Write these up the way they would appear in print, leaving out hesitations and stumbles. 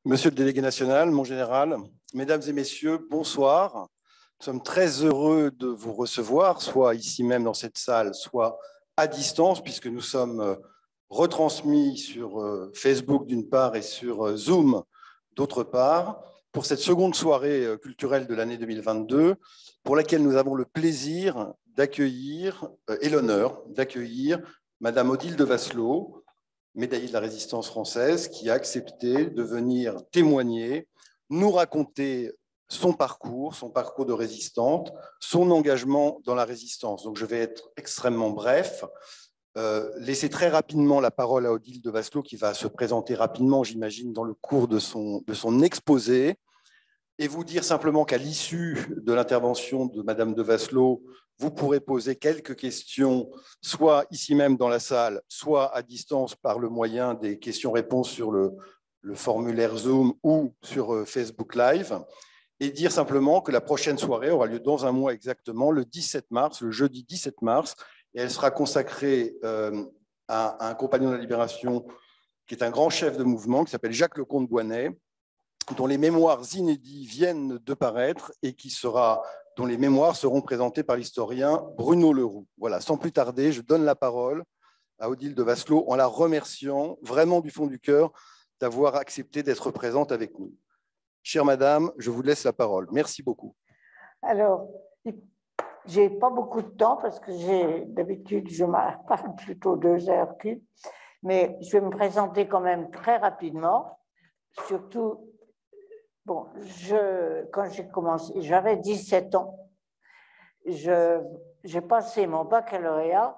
Monsieur le délégué national, mon général, mesdames et messieurs, bonsoir. Nous sommes très heureux de vous recevoir, soit ici même dans cette salle, soit à distance, puisque nous sommes retransmis sur Facebook d'une part et sur Zoom d'autre part, pour cette seconde soirée culturelle de l'année 2022, pour laquelle nous avons le plaisir d'accueillir et l'honneur d'accueillir Madame Odile de Vasselot, médaillée de la Résistance française, qui a accepté de venir témoigner, nous raconter son parcours de résistante, son engagement dans la résistance. Donc je vais être extrêmement bref. Laisser très rapidement la parole à Odile de Vasselot, qui va se présenter rapidement, j'imagine, dans le cours de son exposé, et vous dire simplement qu'à l'issue de l'intervention de Madame de Vasselot, vous pourrez poser quelques questions, soit ici même dans la salle, soit à distance par le moyen des questions-réponses sur le formulaire Zoom ou sur Facebook Live, et dire simplement que la prochaine soirée aura lieu dans un mois exactement, le 17 mars, le jeudi 17 mars, et elle sera consacrée à un compagnon de la Libération qui est un grand chef de mouvement, qui s'appelle Jacques Lecomte-Boinet, dont les mémoires inédits viennent de paraître et dont les mémoires seront présentées par l'historien Bruno Leroux. Voilà, sans plus tarder, je donne la parole à Odile de Vasselot en la remerciant vraiment du fond du cœur d'avoir accepté d'être présente avec nous. Chère madame, je vous laisse la parole. Merci beaucoup. Alors, j'ai pas beaucoup de temps parce que d'habitude, je parle plutôt 2h, mais je vais me présenter quand même très rapidement. Surtout, bon, quand j'ai commencé, j'avais 17 ans. J'ai passé mon baccalauréat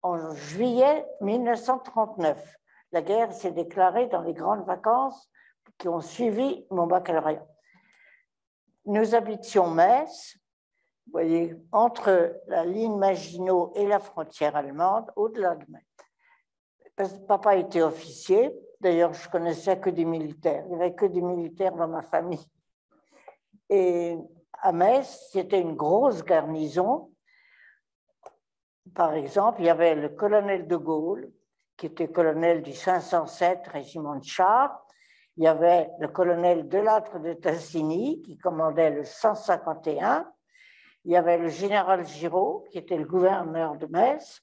en juillet 1939. La guerre s'est déclarée dans les grandes vacances qui ont suivi mon baccalauréat. Nous habitions Metz, vous voyez, entre la ligne Maginot et la frontière allemande, au-delà de Metz. Papa était officier, d'ailleurs je connaissais que des militaires, il n'y avait que des militaires dans ma famille. Et à Metz, c'était une grosse garnison. Par exemple, il y avait le colonel de Gaulle, qui était colonel du 507 régiment de chars. Il y avait le colonel Delattre de Tassigny, qui commandait le 151. Il y avait le général Giraud, qui était le gouverneur de Metz.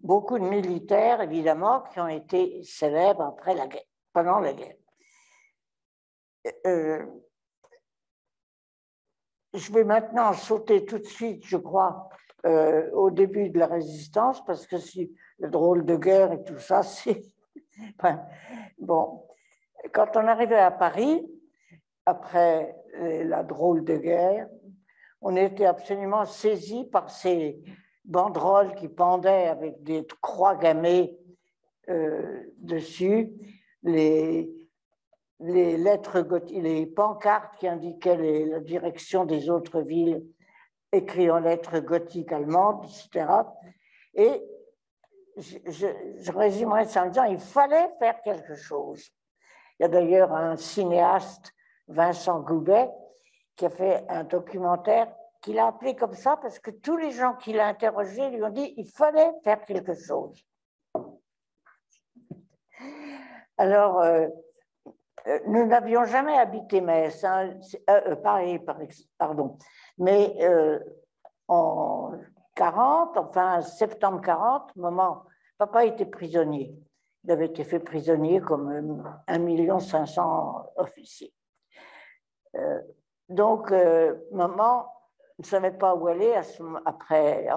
Beaucoup de militaires, évidemment, qui ont été célèbres après la guerre, pendant la guerre. Je vais maintenant sauter tout de suite, je crois, au début de la résistance, parce que si le drôle de guerre et tout ça, c'est... Enfin, bon, quand on arrivait à Paris, après la drôle de guerre, on était absolument saisis par ces banderoles qui pendaient avec des croix gammées dessus, les lettres gothiques, les pancartes qui indiquaient la direction des autres villes, écrites en lettres gothiques allemandes, etc. Et je résumerai ça en disant il fallait faire quelque chose. Il y a d'ailleurs un cinéaste, Vincent Goubet, qui a fait un documentaire qu'il a appelé comme ça parce que tous les gens qui l'ont interrogé lui ont dit il fallait faire quelque chose. Alors, nous n'avions jamais habité Metz, Paris, pardon, mais en 40, enfin septembre 40, papa était prisonnier. Il avait été fait prisonnier comme 1 500 000 officiers. Donc, maman ne savait pas où aller après,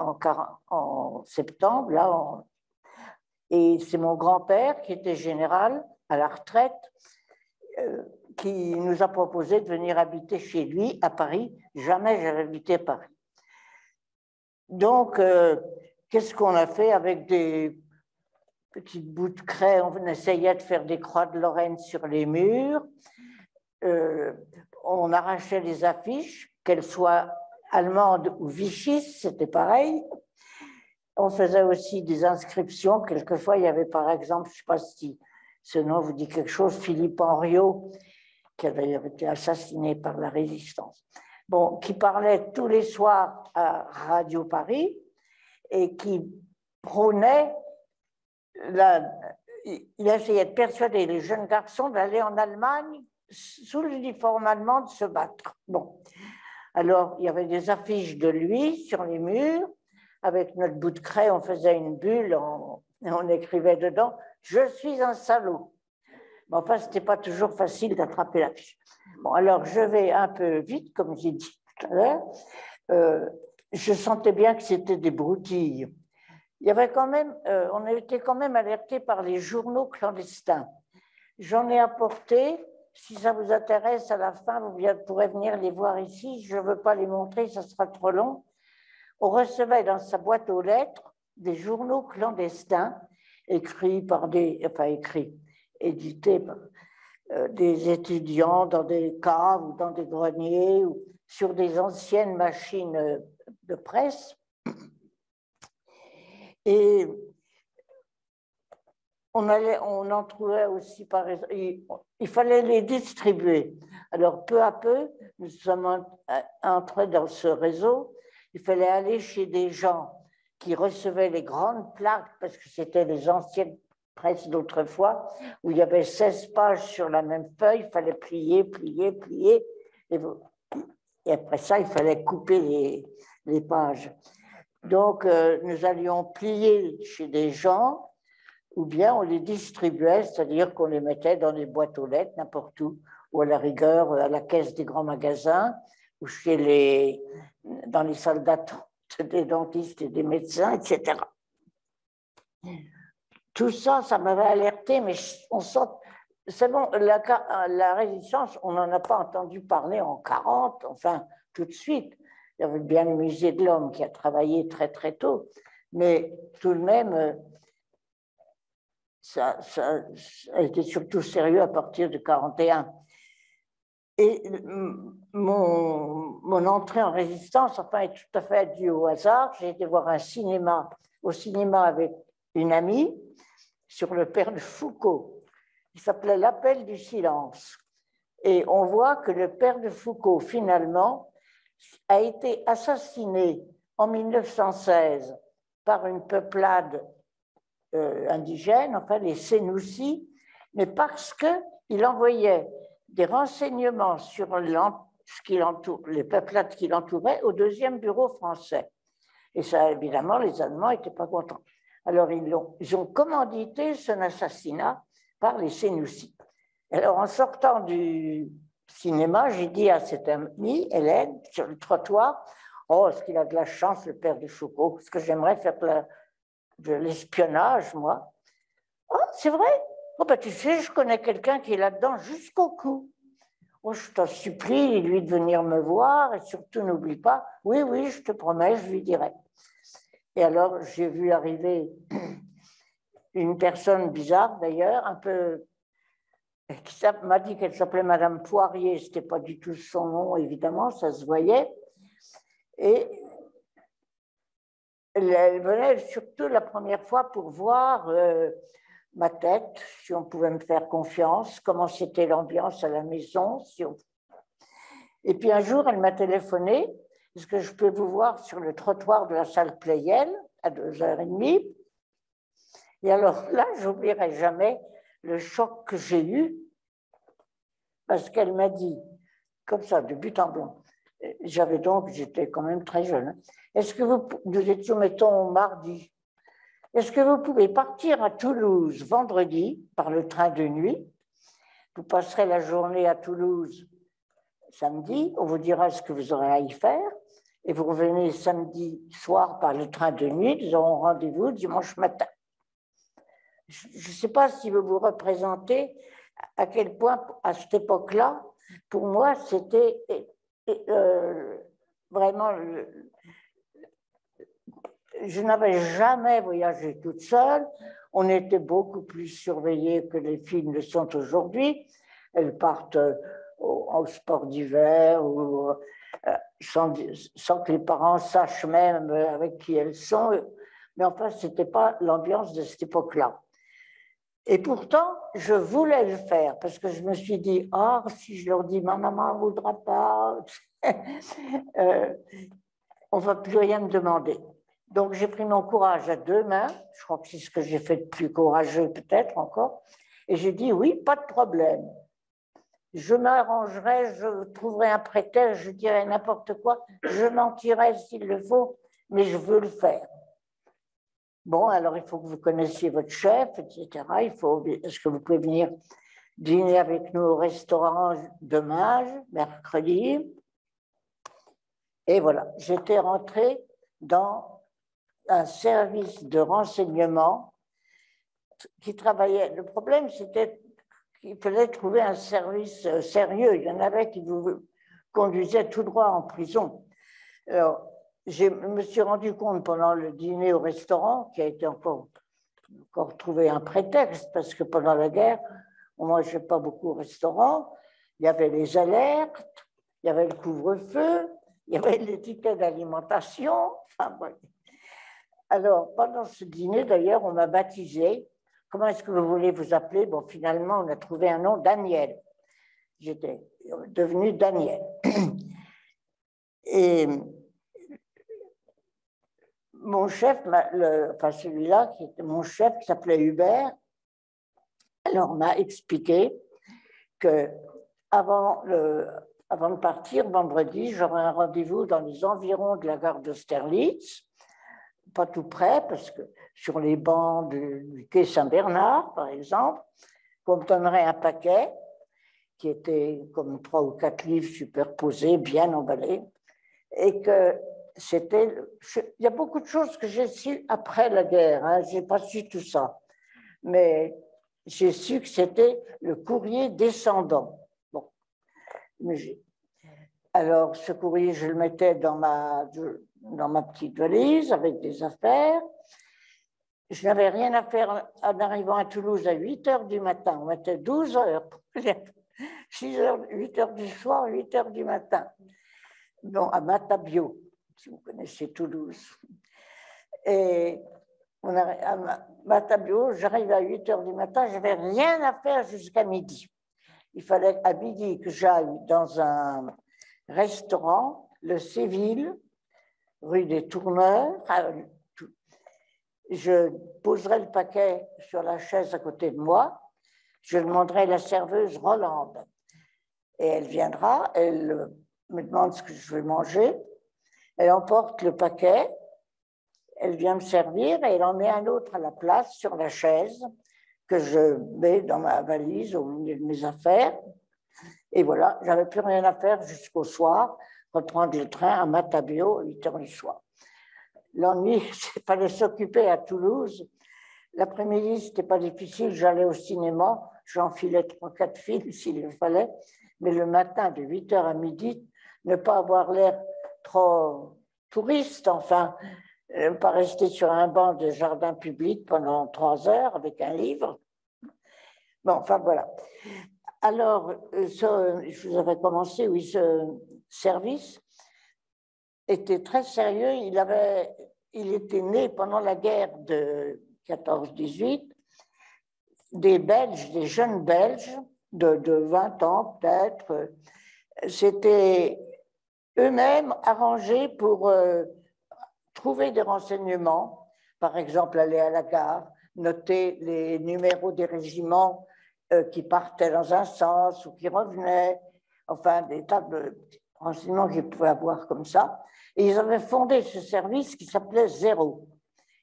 en septembre, là, et c'est mon grand-père qui était général à la retraite qui nous a proposé de venir habiter chez lui à Paris. Jamais j'avais habité Paris. Donc, qu'est-ce qu'on a fait avec des petits bouts de craie? On essayait de faire des croix de Lorraine sur les murs. On arrachait les affiches, qu'elles soient allemandes ou vichistes, c'était pareil. On faisait aussi des inscriptions. Quelquefois, il y avait par exemple, je ne sais pas si ce nom vous dit quelque chose, Philippe Henriot, qui a d'ailleurs été assassiné par la Résistance, bon, qui parlait tous les soirs à Radio Paris et qui prônait il essayait de persuader les jeunes garçons d'aller en Allemagne sous l'uniforme allemand de se battre. Bon, alors il y avait des affiches de lui sur les murs. Avec notre bout de craie, on faisait une bulle, on écrivait dedans « Je suis un salaud ». Mais enfin, ce n'était pas toujours facile d'attraper l'affiche. Bon, alors je vais un peu vite, comme j'ai dit tout à l'heure. Je sentais bien que c'était des broutilles. Il y avait quand même, on a été quand même alerté par les journaux clandestins. J'en ai apporté. Si ça vous intéresse, à la fin, vous pourrez venir les voir ici. Je ne veux pas les montrer, ça sera trop long. On recevait dans sa boîte aux lettres des journaux clandestins écrits par édités par des étudiants dans des caves ou dans des greniers ou sur des anciennes machines de presse. Et on en trouvait aussi, par exemple, il fallait les distribuer. Alors, peu à peu, nous sommes entrés dans ce réseau. Il fallait aller chez des gens qui recevaient les grandes plaques, parce que c'était les anciennes presses d'autrefois, où il y avait 16 pages sur la même feuille, il fallait plier, plier, plier. Et après ça, il fallait couper les pages. Donc, nous allions plier chez des gens, ou bien on les distribuait, c'est-à-dire qu'on les mettait dans les boîtes aux lettres, n'importe où, ou à la rigueur, à la caisse des grands magasins, ou dans les salles d'attente des dentistes et des médecins, etc. Tout ça, ça m'avait alerté, mais on sent... C'est bon, la résistance, on n'en a pas entendu parler en 40, enfin, tout de suite. Il y avait bien le musée de l'homme qui a travaillé très, très tôt, mais tout de même, ça a été surtout sérieux à partir de 41. Et mon entrée en résistance, enfin, est tout à fait due au hasard. J'ai été voir au cinéma avec une amie sur le père de Foucault. Il s'appelait L'Appel du silence. Et on voit que le père de Foucault, finalement, a été assassiné en 1916 par une peuplade indigène, enfin les Sénoussis, mais parce qu'il envoyait des renseignements sur les peuplades qui l'entouraient au deuxième bureau français. Et ça, évidemment, les Allemands n'étaient pas contents. Alors, ils ont commandité son assassinat par les Sénoussis. Alors, en sortant du cinéma, j'ai dit à cette amie, Hélène, sur le trottoir, « Oh, est-ce qu'il a de la chance, le père de Foucault, parce que j'aimerais faire de l'espionnage, moi. »« Oh, c'est vrai? Oh, ben, tu sais, je connais quelqu'un qui est là-dedans jusqu'au cou. Oh, je t'en supplie, lui, de venir me voir, et surtout, n'oublie pas. Oui, oui, je te promets, je lui dirai. » Et alors, j'ai vu arriver une personne bizarre, d'ailleurs, un peu... qui m'a dit qu'elle s'appelait Madame Poirier. Ce n'était pas du tout son nom, évidemment, ça se voyait. Et elle venait surtout la première fois pour voir ma tête, si on pouvait me faire confiance, comment c'était l'ambiance à la maison. Et puis un jour, elle m'a téléphoné, est-ce que je peux vous voir sur le trottoir de la salle Pleyel à 2h30? Et alors là, j'oublierai jamais le choc que j'ai eu, parce qu'elle m'a dit, comme ça, de but en blanc, j'étais quand même très jeune, est-ce que nous étions, mettons, mardi, est-ce que vous pouvez partir à Toulouse vendredi par le train de nuit? Vous passerez la journée à Toulouse samedi, on vous dira ce que vous aurez à y faire, et vous revenez samedi soir par le train de nuit, nous aurons rendez-vous dimanche matin. Je ne sais pas si vous vous représentez à quel point, à cette époque-là, pour moi, c'était vraiment... Je n'avais jamais voyagé toute seule. On était beaucoup plus surveillés que les filles ne sont aujourd'hui. Elles partent au sport d'hiver ou sans que les parents sachent même avec qui elles sont. Mais enfin, ce n'était pas l'ambiance de cette époque-là. Et pourtant, je voulais le faire parce que je me suis dit, ah, si je leur dis, ma maman ne voudra pas, on ne va plus rien me demander. Donc, j'ai pris mon courage à deux mains. Je crois que c'est ce que j'ai fait de plus courageux, peut-être encore. Et j'ai dit oui, pas de problème. Je m'arrangerai, je trouverai un prétexte, je dirai n'importe quoi, je mentirai s'il le faut, mais je veux le faire. Bon, alors il faut que vous connaissiez votre chef, etc. Est-ce que vous pouvez venir dîner avec nous au restaurant demain, mercredi? Et voilà, j'étais rentrée dans un service de renseignement qui travaillait. Le problème, c'était qu'il fallait trouver un service sérieux. Il y en avait qui vous conduisaient tout droit en prison. Alors, je me suis rendu compte pendant le dîner au restaurant, qui a été encore trouvé un prétexte, parce que pendant la guerre, on ne mangeait pas beaucoup au restaurant. Il y avait les alertes, il y avait le couvre-feu, il y avait les tickets d'alimentation. Enfin, bon. Alors, pendant ce dîner, d'ailleurs, on m'a baptisé. Comment est-ce que vous voulez vous appeler? Bon, finalement, on a trouvé un nom, Daniel. J'étais devenue Daniel. Et mon chef, enfin celui-là, qui était mon chef, qui s'appelait Hubert, alors m'a expliqué que avant de partir, vendredi, j'aurai un rendez-vous dans les environs de la gare d'Austerlitz, pas tout près, parce que sur les bancs du quai Saint-Bernard, par exemple, qu'on me donnerait un paquet qui était comme 3 ou 4 livres superposés, bien emballés, et que c'était... Il y a beaucoup de choses que j'ai su après la guerre, hein, je n'ai pas su tout ça, mais j'ai su que c'était le courrier descendant. Bon. Alors, ce courrier, je le mettais dans ma petite valise avec des affaires. Je n'avais rien à faire en arrivant à Toulouse à 8 heures du matin. On mettait 12 heures, 6 heures, 8 heures du soir, 8 heures du matin. Bon, à Matabio, si vous connaissez Toulouse. Et à Matabio, j'arrive à 8 heures du matin, je n'avais rien à faire jusqu'à midi. Il fallait à midi que j'aille dans un restaurant, le Séville, rue des Tourneurs. Je poserai le paquet sur la chaise à côté de moi. Je demanderai la serveuse Rolande. Et elle viendra, elle me demande ce que je veux manger. Elle emporte le paquet, elle vient me servir et elle en met un autre à la place sur la chaise que je mets dans ma valise au milieu de mes affaires. Et voilà, j'avais plus rien à faire jusqu'au soir, reprendre le train à Matabio à 8 heures du soir. L'ennui, il fallait s'occuper à Toulouse. L'après-midi, ce n'était pas difficile, j'allais au cinéma, j'enfilais 3-4 films s'il le fallait, mais le matin, de 8 heures à midi, ne pas avoir l'air trop touriste, enfin, ne pas rester sur un banc de jardin public pendant 3 heures avec un livre. Bon, enfin, voilà. Alors, je vous avais commencé, oui, ce service était très sérieux. Il était né pendant la guerre de 14-18, des Belges, des jeunes Belges de 20 ans peut-être, s'étaient eux-mêmes arrangés pour trouver des renseignements, par exemple aller à la gare, noter les numéros des régiments qui partaient dans un sens ou qui revenaient, enfin des tas de renseignements qu'ils pouvaient avoir comme ça. Et ils avaient fondé ce service qui s'appelait Zéro.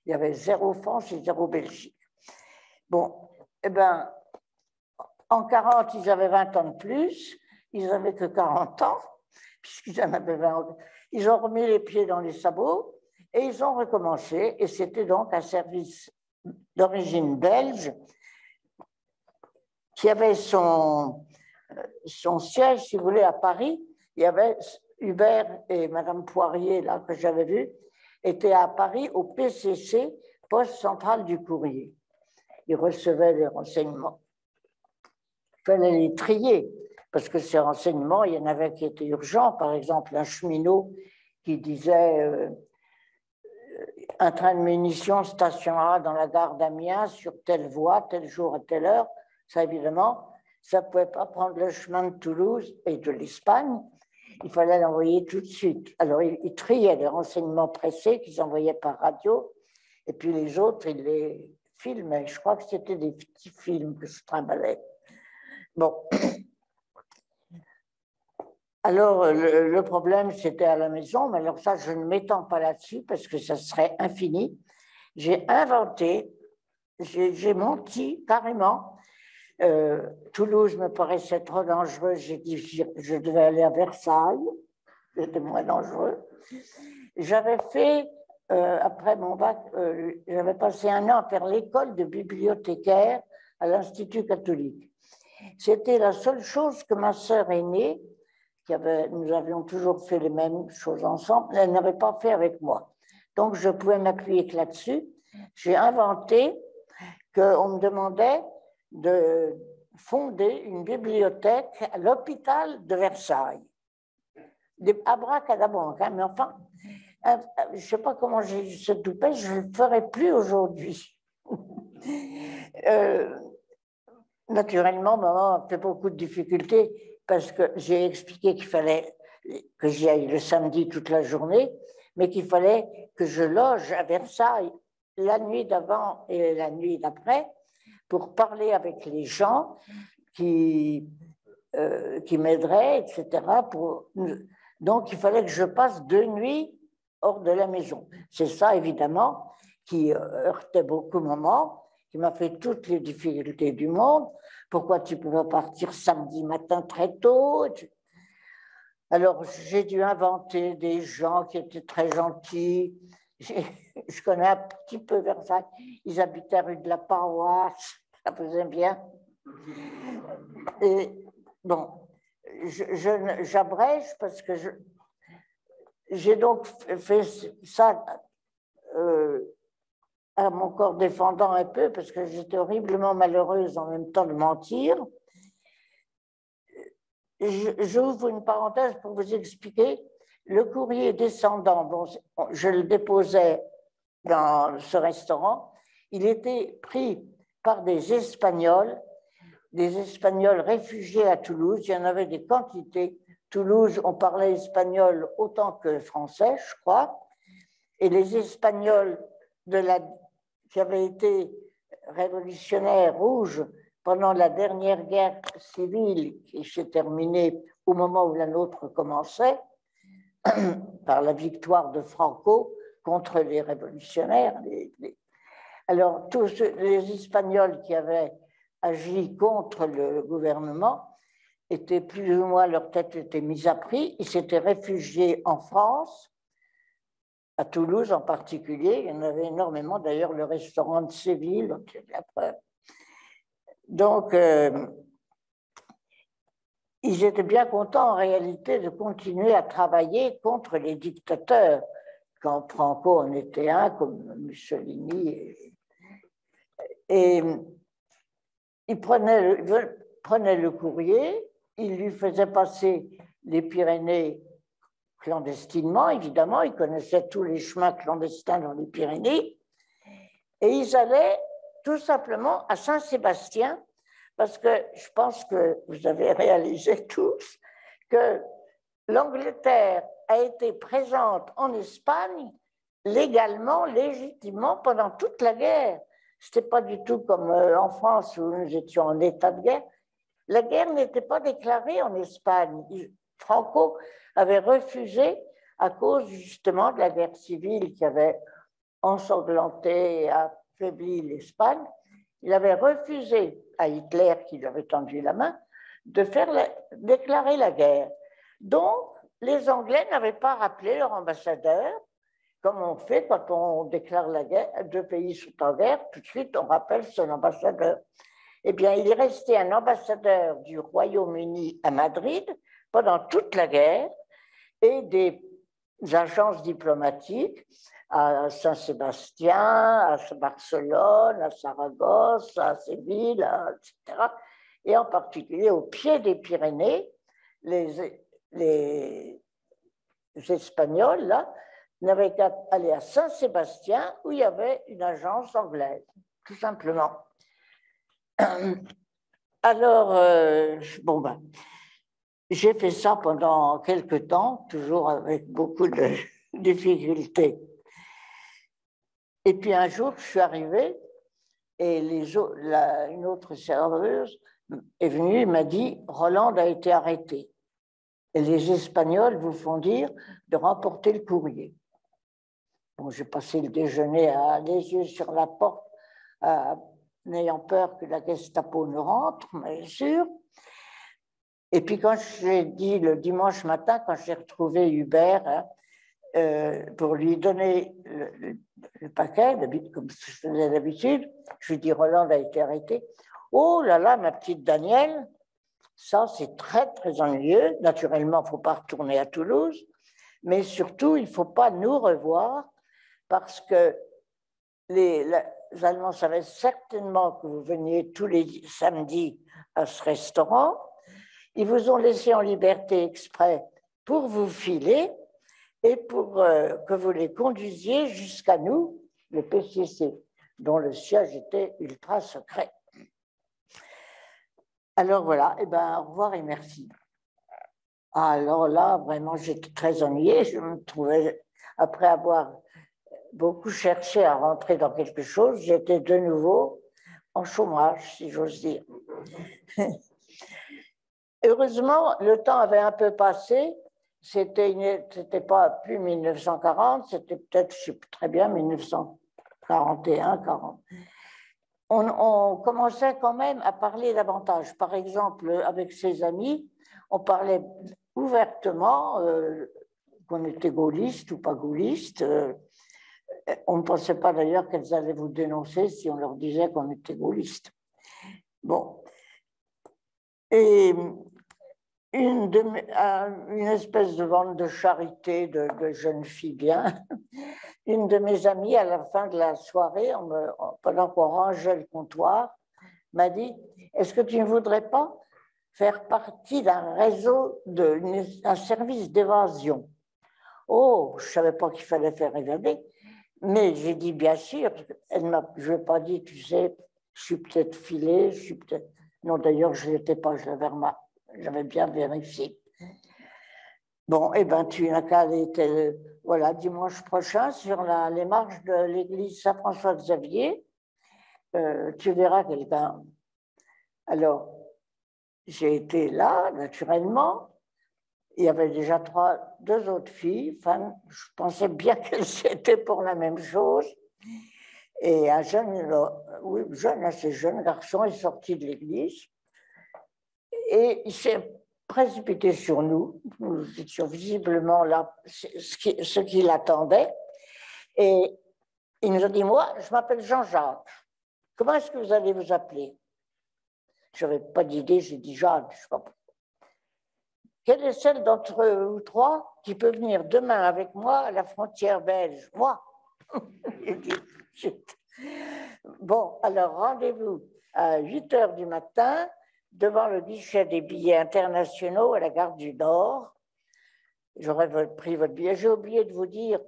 Il y avait Zéro France et Zéro Belgique. Bon, eh bien, en 40, ils avaient 20 ans de plus, ils n'avaient que 40 ans, puisqu'ils en avaient 20. Ils ont remis les pieds dans les sabots et ils ont recommencé. Et c'était donc un service d'origine belge qui avait son siège, si vous voulez, à Paris. Il y avait Hubert et Madame Poirier, là, que j'avais vu, étaient à Paris au PCC, Poste Central du Courrier. Ils recevaient les renseignements. Il fallait les trier, parce que ces renseignements, il y en avait qui étaient urgents. Par exemple, un cheminot qui disait un train de munitions stationnera dans la gare d'Amiens sur telle voie, tel jour et telle heure. Ça, évidemment, ça ne pouvait pas prendre le chemin de Toulouse et de l'Espagne. il fallait l'envoyer tout de suite. Alors, ils triaient les renseignements pressés qu'ils envoyaient par radio, et puis les autres, ils les filmaient. Je crois que c'était des petits films que je trimballais. Bon. Alors, le problème, c'était à la maison, mais alors ça, je ne m'étends pas là-dessus parce que ça serait infini. J'ai inventé, j'ai menti carrément. Toulouse me paraissait trop dangereux. J'ai dit je devais aller à Versailles, c'était moins dangereux. J'avais fait, après mon bac, j'avais passé un an à faire l'école de bibliothécaire à l'Institut catholique. C'était la seule chose que ma sœur aînée, nous avions toujours fait les mêmes choses ensemble, elle n'avait pas fait avec moi. Donc, je pouvais m'appuyer que là-dessus. J'ai inventé qu'on me demandait de fonder une bibliothèque à l'hôpital de Versailles. Abracadabranche, hein, mais enfin, je ne sais pas comment j'ai eu ce toupet, je ne le ferai plus aujourd'hui. Naturellement, maman a fait beaucoup de difficultés parce que j'ai expliqué qu'il fallait que j'y aille le samedi toute la journée, mais qu'il fallait que je loge à Versailles la nuit d'avant et la nuit d'après pour parler avec les gens qui m'aideraient, etc. Donc, il fallait que je passe 2 nuits hors de la maison. C'est ça, évidemment, qui heurtait beaucoup maman, qui m'a fait toutes les difficultés du monde. Pourquoi tu peux pas partir samedi matin très tôt? Alors, j'ai dû inventer des gens qui étaient très gentils. Je connais un petit peu Versailles. Ils habitaient rue de la Paroisse. Ça faisait bien. Et bon, j'abrège parce que j'ai donc fait ça à mon corps défendant un peu parce que j'étais horriblement malheureuse en même temps de mentir. J'ouvre une parenthèse pour vous expliquer. Le courrier descendant, bon, je le déposais dans ce restaurant, il était pris par des Espagnols réfugiés à Toulouse. Il y en avait des quantités. Toulouse, on parlait espagnol autant que français, je crois. Et les Espagnols qui avaient été révolutionnaires rouges pendant la dernière guerre civile qui s'est terminée au moment où la nôtre commençait, par la victoire de Franco contre les révolutionnaires. Alors, tous les Espagnols qui avaient agi contre le gouvernement étaient plus ou moins, leur tête était mise à prix. Ils s'étaient réfugiés en France, à Toulouse en particulier. Il y en avait énormément, d'ailleurs, le restaurant de Séville, donc il y a la preuve. Donc, ils étaient bien contents en réalité de continuer à travailler contre les dictateurs, quand Franco en était un, comme Mussolini. Et il prenait le courrier, il lui faisait passer les Pyrénées clandestinement, évidemment, il connaissait tous les chemins clandestins dans les Pyrénées, et ils allaient tout simplement à Saint-Sébastien, parce que je pense que vous avez réalisé tous que l'Angleterre a été présente en Espagne légalement, légitimement, pendant toute la guerre. Ce n'était pas du tout comme en France où nous étions en état de guerre. La guerre n'était pas déclarée en Espagne. Franco avait refusé, à cause justement de la guerre civile qui avait ensanglanté et affaibli l'Espagne, il avait refusé à Hitler, qui lui avait tendu la main, de déclarer la guerre. Donc, les Anglais n'avaient pas rappelé leur ambassadeur, comme on fait quand on déclare la guerre, 2 pays sont en guerre, tout de suite on rappelle son ambassadeur. Eh bien, il est resté un ambassadeur du Royaume-Uni à Madrid pendant toute la guerre et des agences diplomatiques à Saint-Sébastien, à Barcelone, à Saragosse, à Séville, etc. Et en particulier au pied des Pyrénées, les Espagnols, là, n'avaient qu'à aller à Saint-Sébastien où il y avait une agence anglaise, tout simplement. Alors, bon ben, J'ai fait ça pendant quelques temps, toujours avec beaucoup de difficultés. Et puis un jour, je suis arrivée et une autre serveuse est venue et m'a dit « Roland a été arrêté. Et les Espagnols vous font dire de remporter le courrier. » Bon, j'ai passé le déjeuner les yeux sur la porte, n'ayant peur que la Gestapo ne rentre, bien sûr. Et puis quand j'ai dit le dimanche matin, quand j'ai retrouvé Hubert, pour lui donner le paquet, comme je faisais d'habitude, je lui dis Roland a été arrêté. Oh là là, ma petite Danielle, ça c'est très très ennuyeux. Naturellement, il ne faut pas retourner à Toulouse, mais surtout, il ne faut pas nous revoir parce que les Allemands savaient certainement que vous veniez tous les samedis à ce restaurant. Ils vous ont laissé en liberté exprès pour vous filer et pour que vous les conduisiez jusqu'à nous, le PCC, dont le siège était ultra secret. Alors voilà, et ben, au revoir et merci. Alors là, vraiment, j'étais très ennuyée. Je me trouvais, après avoir beaucoup cherché à rentrer dans quelque chose, j'étais de nouveau en chômage, si j'ose dire. Heureusement, le temps avait un peu passé. C'était pas plus 1940, c'était peut-être, je sais plus très bien, 1941, 40. On commençait quand même à parler davantage. Par exemple, avec ses amis, on parlait ouvertement qu'on était gaulliste ou pas gaulliste. On ne pensait pas d'ailleurs qu'elles allaient vous dénoncer si on leur disait qu'on était gaulliste. Bon. Et une espèce de vente de charité de jeunes filles bien. Une de mes amies, à la fin de la soirée, pendant qu'on rangeait le comptoir, m'a dit « Est-ce que tu ne voudrais pas faire partie d'un réseau, d'un service d'évasion ?» Oh, je ne savais pas qu'il fallait faire évader, mais j'ai dit « Bien sûr ». Je ne lui ai pas dit « Tu sais, je suis peut-être filée, je suis peut-être… » Non, d'ailleurs, je ne l'étais pas, j'avais bien vérifié. Bon, eh bien, tu n'as qu'à aller, voilà, dimanche prochain, sur les marches de l'église Saint-François-Xavier, tu verras quelqu'un. Alors, j'ai été là, naturellement. Il y avait déjà deux autres filles. Enfin, je pensais bien qu'elles étaient pour la même chose. Et un assez jeune garçon est sorti de l'église. Et il s'est précipité sur nous. Nous étions visiblement là, ce qui l'attendait. Et il nous a dit, moi, je m'appelle Jean-Jacques. Comment est-ce que vous allez vous appeler? Je n'avais pas d'idée, j'ai dit Jacques. Je sais pas. Quelle est celle d'entre vous trois qui peut venir demain avec moi à la frontière belge? Moi. J'ai dit, chut. Bon, alors rendez-vous à 8h du matin devant le guichet des billets internationaux à la gare du Nord. J'aurais pris votre billet. J'ai oublié de vous dire,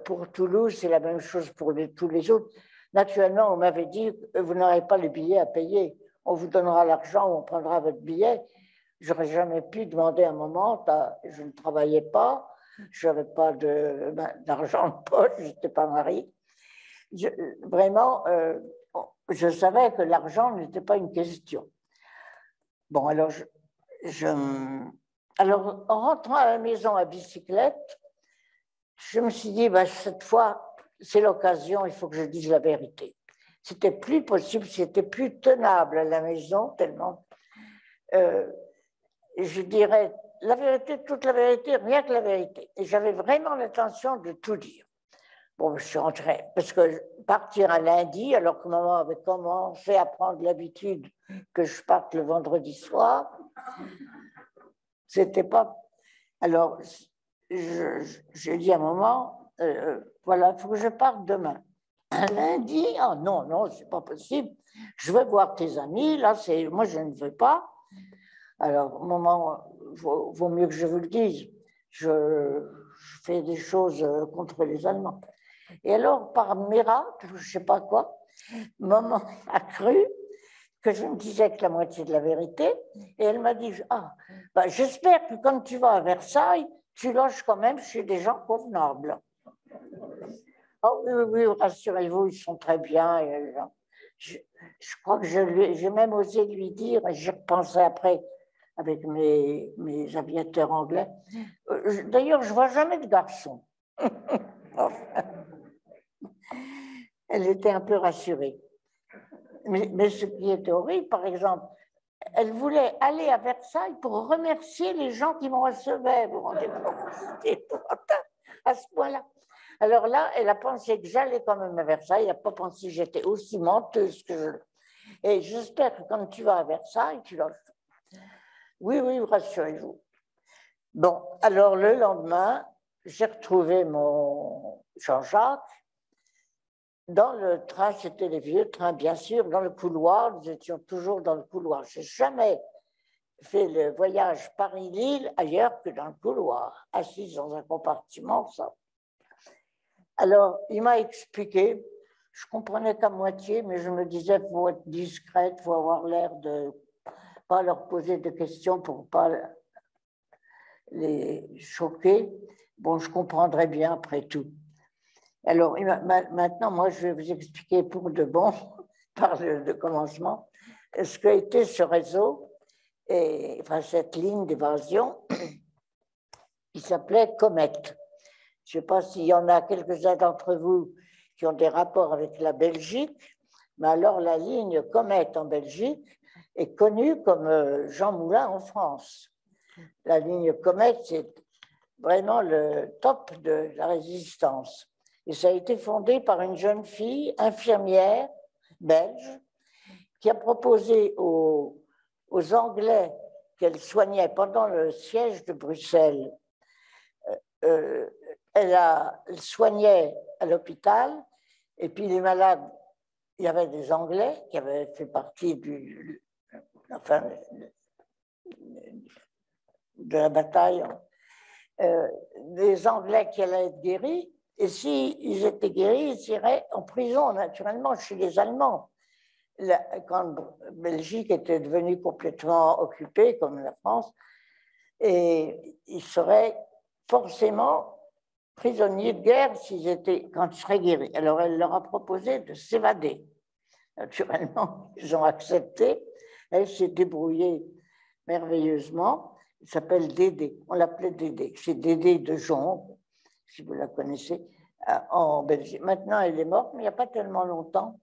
pour Toulouse, c'est la même chose pour tous les autres. Naturellement, on m'avait dit, vous n'aurez pas le billet à payer. On vous donnera l'argent, on prendra votre billet. Je n'aurais jamais pu demander un moment, je ne travaillais pas, je n'avais pas d'argent de poche, je n'étais pas mariée. Vraiment, je savais que l'argent n'était pas une question. Bon, alors, alors, en rentrant à la maison à bicyclette, je me suis dit, cette fois, c'est l'occasion, il faut que je dise la vérité. C'était plus possible, c'était plus tenable à la maison, tellement. Je dirais la vérité, toute la vérité, rien que la vérité. Et j'avais vraiment l'intention de tout dire. Bon, je suis rentrée, parce que partir un lundi, alors que maman avait commencé à prendre l'habitude que je parte le vendredi soir, c'était pas… Alors, j'ai dit à maman, voilà, il faut que je parte demain. Un lundi, oh non, non, c'est pas possible. Je veux voir tes amis, là, moi je ne veux pas. Alors, maman, vaut mieux que je vous le dise, je fais des choses contre les Allemands. Et alors, par miracle, je ne sais pas quoi, maman a cru que je me disais que la moitié de la vérité. Et elle m'a dit, ah, bah, j'espère que quand tu vas à Versailles, tu loges quand même chez des gens convenables. Oh oui, oui, oui, rassurez-vous, ils sont très bien. Je crois que j'ai même osé lui dire, et j'y repensais après avec mes aviateurs anglais. D'ailleurs, je ne vois jamais de garçons. Elle était un peu rassurée. Mais ce qui était horrible, par exemple, elle voulait aller à Versailles pour remercier les gens qui me recevaient. Vous vous rendez compte? C'était épouvantable à ce point-là. Alors là, elle a pensé que j'allais quand même à Versailles. Elle n'a pas pensé que j'étais aussi menteuse que je. Et j'espère que quand tu vas à Versailles, tu loges. Oui, oui, rassurez-vous. Bon, alors le lendemain, j'ai retrouvé mon Jean-Jacques. Dans le train, c'était les vieux trains, bien sûr, dans le couloir, nous étions toujours dans le couloir. Je n'ai jamais fait le voyage Paris-Lille ailleurs que dans le couloir, assise dans un compartiment, ça. Alors, il m'a expliqué, je comprenais qu'à moitié, mais je me disais, il faut être discrète, il faut avoir l'air de ne pas leur poser de questions pour ne pas les choquer. Bon, je comprendrai bien après tout. Alors, maintenant, moi, je vais vous expliquer pour de bon, par le commencement, ce qu'a été ce réseau, et, enfin, cette ligne d'évasion qui s'appelait Comet. Je ne sais pas s'il y en a quelques-uns d'entre vous qui ont des rapports avec la Belgique, mais alors la ligne Comet en Belgique est connue comme Jean Moulin en France. La ligne Comet, c'est vraiment le top de la résistance. Et ça a été fondé par une jeune fille infirmière belge qui a proposé aux Anglais qu'elle soignait pendant le siège de Bruxelles. Elle soignait à l'hôpital et puis les malades, il y avait des Anglais qui avaient fait partie de la bataille, des Anglais qui allaient être guéris. Et s'ils étaient guéris, ils iraient en prison, naturellement, chez les Allemands. Quand la Belgique était devenue complètement occupée, comme la France, et ils seraient forcément prisonniers de guerre quand ils seraient guéris. Alors, elle leur a proposé de s'évader. Naturellement, ils ont accepté. Elle s'est débrouillée merveilleusement. Il s'appelle Dédé. On l'appelait Dédé. C'est Dédé de Jong, si vous la connaissez, en Belgique. Maintenant, elle est morte, mais il n'y a pas tellement longtemps,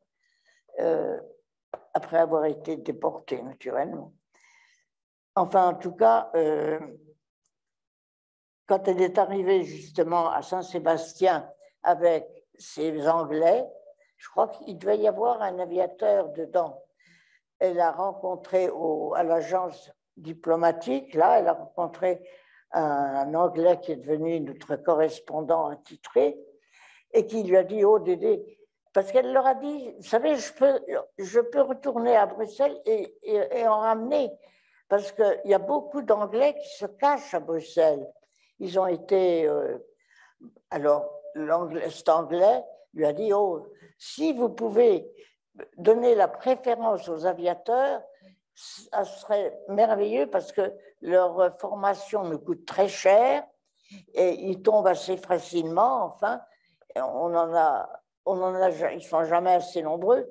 après avoir été déportée, naturellement. Enfin, en tout cas, quand elle est arrivée justement à Saint-Sébastien avec ses Anglais, je crois qu'il devait y avoir un aviateur dedans. Elle a rencontré à l'agence diplomatique, là, elle a rencontré un Anglais qui est devenu notre correspondant attitré et qui lui a dit, oh Dédé, parce qu'elle leur a dit, vous savez, je peux retourner à Bruxelles et en ramener, parce qu'il y a beaucoup d'Anglais qui se cachent à Bruxelles. Ils ont été... alors, cet Anglais lui a dit, oh, si vous pouvez donner la préférence aux aviateurs, ça serait merveilleux parce que leur formation nous coûte très cher et ils tombent assez facilement. Enfin, ils ne sont jamais assez nombreux.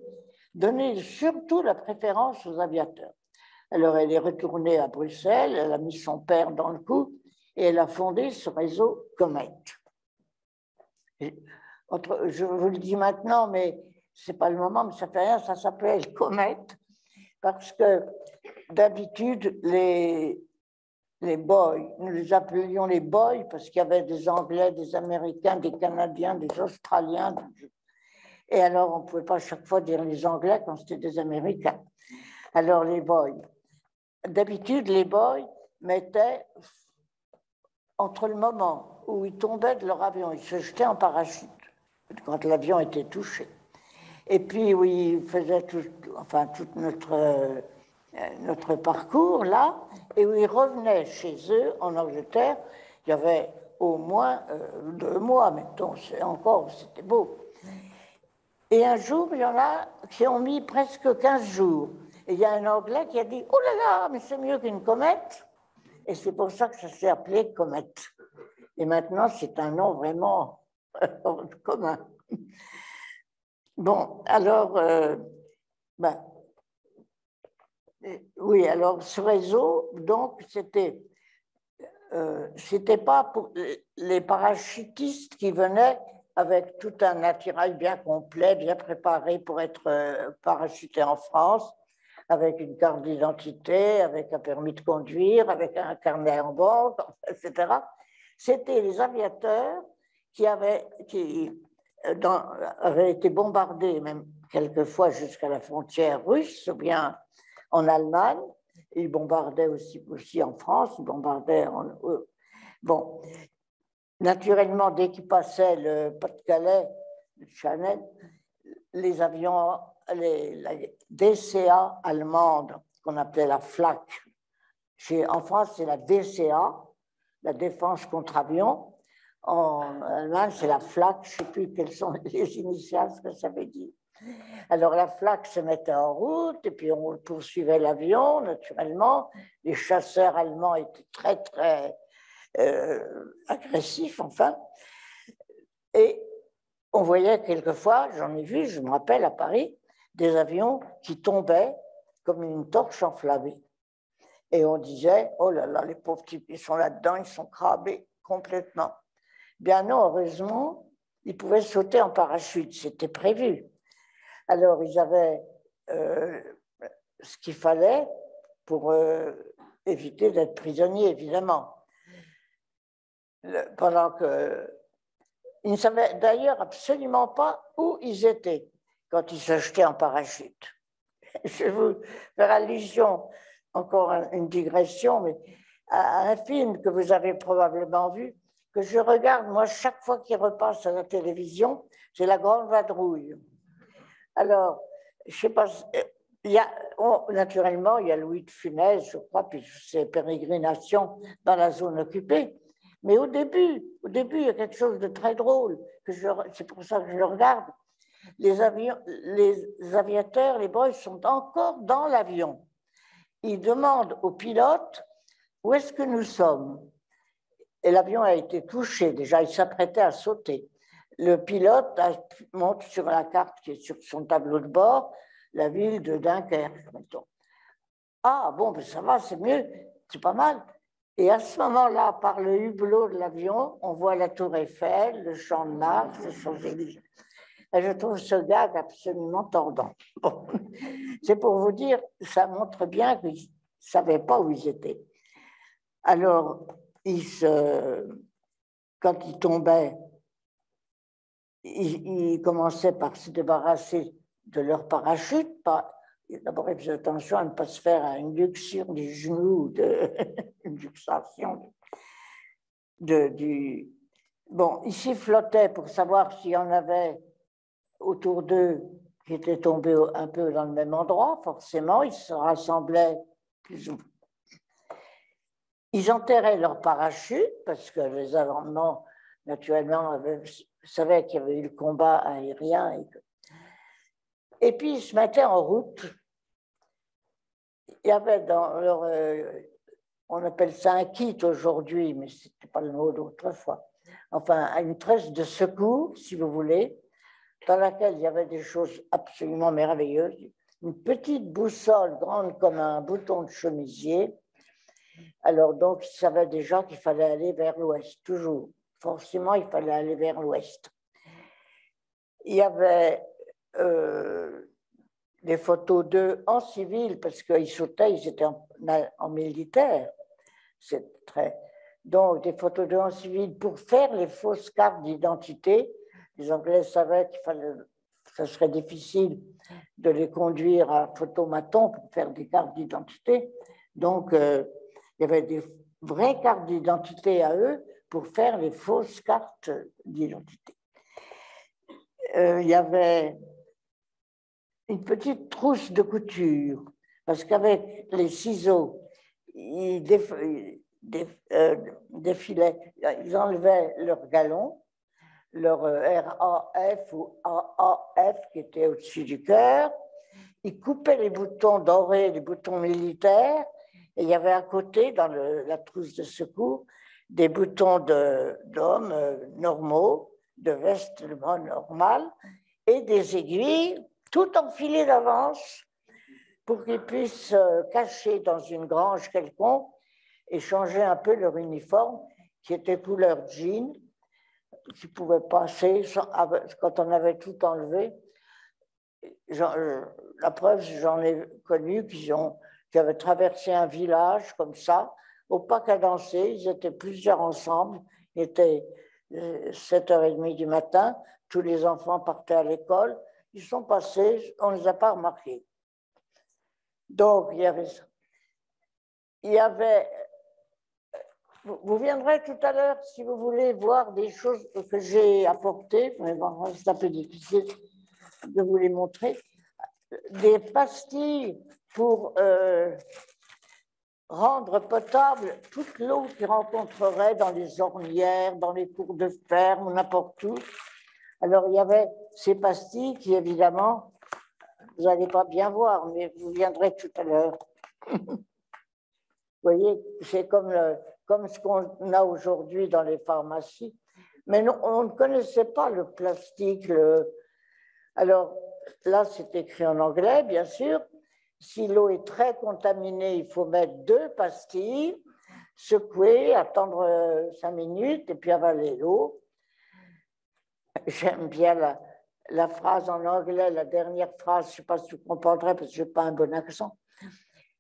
Donnez surtout la préférence aux aviateurs. Alors, elle est retournée à Bruxelles, elle a mis son père dans le coup et elle a fondé ce réseau Comet. Je vous le dis maintenant, mais ce n'est pas le moment, mais ça fait rien, ça s'appelait le Comet, parce que d'habitude, les boys, nous les appelions les boys, parce qu'il y avait des Anglais, des Américains, des Canadiens, des Australiens, et alors on ne pouvait pas à chaque fois dire les Anglais quand c'était des Américains. Alors les boys. D'habitude, les boys mettaient entre le moment où ils tombaient de leur avion, ils se jetaient en parachute quand l'avion était touché. Et puis où ils faisaient tout notre parcours là, et où ils revenaient chez eux en Angleterre. Il y avait au moins 2 mois, mettons, c'était beau. Et un jour, il y en a qui ont mis presque 15 jours. Et il y a un Anglais qui a dit « Oh là là, mais c'est mieux qu'une comète !» Et c'est pour ça que ça s'est appelé comète. Et maintenant, c'est un nom vraiment commun. Bon, alors, ben, oui, alors ce réseau, donc, c'était pas pour les parachutistes qui venaient avec tout un attirail bien complet, bien préparé pour être parachutés en France, avec une carte d'identité, avec un permis de conduire, avec un carnet en banque, etc. C'était les aviateurs qui avaient été bombardés, même quelquefois jusqu'à la frontière russe, ou bien en Allemagne. Ils bombardaient aussi en France, ils bombardaient bon, naturellement, dès qu'ils passaient le Pas-de-Calais, le Channel, les avions, la DCA allemande, qu'on appelait la Flak. En France, c'est la DCA, la défense contre avion. En Allemagne, c'est la Flak, je ne sais plus quelles sont les initiales, ce que ça veut dire. Alors la Flak se mettait en route et puis on poursuivait l'avion, naturellement. Les chasseurs allemands étaient très, très agressifs, enfin. Et on voyait quelquefois, j'en ai vu, je me rappelle à Paris, des avions qui tombaient comme une torche enflammée. Et on disait, oh là là, les pauvres types, ils sont là-dedans, ils sont crabés complètement. Bien non, heureusement, ils pouvaient sauter en parachute, c'était prévu. Alors, ils avaient ce qu'il fallait pour éviter d'être prisonniers, évidemment. Pendant que... Ils ne savaient d'ailleurs absolument pas où ils étaient quand ils se jetaient en parachute. Je vais vous faire allusion, encore une digression, mais à un film que vous avez probablement vu, que je regarde, moi, chaque fois qu'il repasse à la télévision, c'est La Grande Vadrouille. Alors, je ne sais pas, naturellement, il y a Louis de Funès, je crois, puis c'est Pérégrination dans la zone occupée. Mais au début, il y a quelque chose de très drôle, c'est pour ça que je le regarde. Les aviateurs, les boys sont encore dans l'avion. Ils demandent au pilote où est-ce que nous sommes. Et l'avion a été touché, déjà, il s'apprêtait à sauter. Le pilote montre sur la carte qui est sur son tableau de bord la ville de Dunkerque, mettons. Ah, bon, ben ça va, c'est mieux, c'est pas mal. Et à ce moment-là, par le hublot de l'avion, on voit la Tour Eiffel, le Champ de Mars, le Champs-Élysées. Et je trouve ce gag absolument tordant. Bon. C'est pour vous dire, ça montre bien qu'ils ne savaient pas où ils étaient. Alors, quand ils tombaient, ils commençaient par se débarrasser de leur parachute. D'abord, ils faisaient attention à ne pas se faire une luxure du genou, une luxation du... Bon, ils s'y flottaient pour savoir s'il y en avait autour d'eux qui étaient tombés un peu dans le même endroit. Forcément, ils se rassemblaient plus ou moins. Ils enterraient leur parachute parce que les Allemands, naturellement, savaient qu'il y avait eu le combat aérien. Et puis, ils se mettaient en route. Il y avait dans leur... on appelle ça un kit aujourd'hui, mais ce n'était pas le mot d'autrefois. Enfin, une tresse de secours, si vous voulez, dans laquelle il y avait des choses absolument merveilleuses. Une petite boussole grande comme un bouton de chemisier. Alors, donc, ils savaient déjà qu'il fallait aller vers l'ouest, toujours. Forcément, il fallait aller vers l'ouest. Il y avait des photos d'eux en civil, parce qu'ils sautaient, ils étaient en militaire. C'est très... Donc, des photos d'eux en civil pour faire les fausses cartes d'identité. Les Anglais savaient qu'il fallait, ça serait difficile de les conduire à photomaton pour faire des cartes d'identité. Donc, il y avait des vraies cartes d'identité à eux pour faire les fausses cartes d'identité. Il y avait une petite trousse de couture, parce qu'avec les ciseaux, ils défilaient, ils enlevaient leur galon, leur RAF ou AAF qui était au-dessus du cœur, ils coupaient les boutons dorés, les boutons militaires, et il y avait à côté, dans la trousse de secours, des boutons d'hommes normaux, de veste normale, et des aiguilles, tout enfilées d'avance, pour qu'ils puissent cacher dans une grange quelconque et changer un peu leur uniforme, qui était couleur jean, qui pouvait passer quand on avait tout enlevé. La preuve, j'en ai connu qui avaient traversé un village comme ça, au pas qu'à danser, ils étaient plusieurs ensemble, il était 7h30 du matin, tous les enfants partaient à l'école, ils sont passés, on ne les a pas remarqués. Donc, il y avait ça. Il y avait... Vous viendrez tout à l'heure si vous voulez voir des choses que j'ai apportées, mais bon, c'est un peu difficile de vous les montrer. Des pastilles pour rendre potable toute l'eau qu'ils rencontreraient dans les ornières, dans les cours de ferme, n'importe où. Alors, il y avait ces pastilles qui, évidemment, vous n'allez pas bien voir, mais vous viendrez tout à l'heure. Vous voyez, c'est comme ce qu'on a aujourd'hui dans les pharmacies. Mais non, on ne connaissait pas le plastique. Alors, là, c'est écrit en anglais, bien sûr. Si l'eau est très contaminée, il faut mettre 2 pastilles, secouer, attendre 5 minutes et puis avaler l'eau. J'aime bien la phrase en anglais, la dernière phrase, je ne sais pas si vous comprendrez parce que je n'ai pas un bon accent.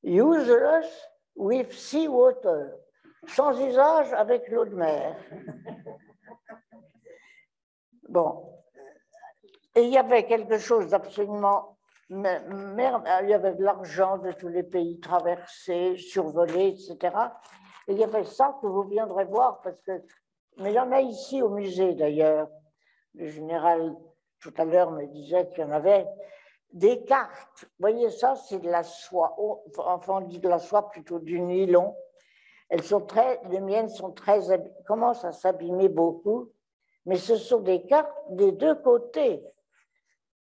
Useless with seawater. Sans usage avec l'eau de mer. Bon. Et il y avait quelque chose d'absolument merde. Il y avait de l'argent de tous les pays traversés, survolés, etc. Et il y avait ça que vous viendrez voir, mais il y en a ici au musée d'ailleurs. Le général, tout à l'heure, me disait qu'il y en avait des cartes. Vous voyez, ça, c'est de la soie. Enfin, on dit de la soie, plutôt du nylon. Les miennes commencent à s'abîmer beaucoup, mais ce sont des cartes des 2 côtés.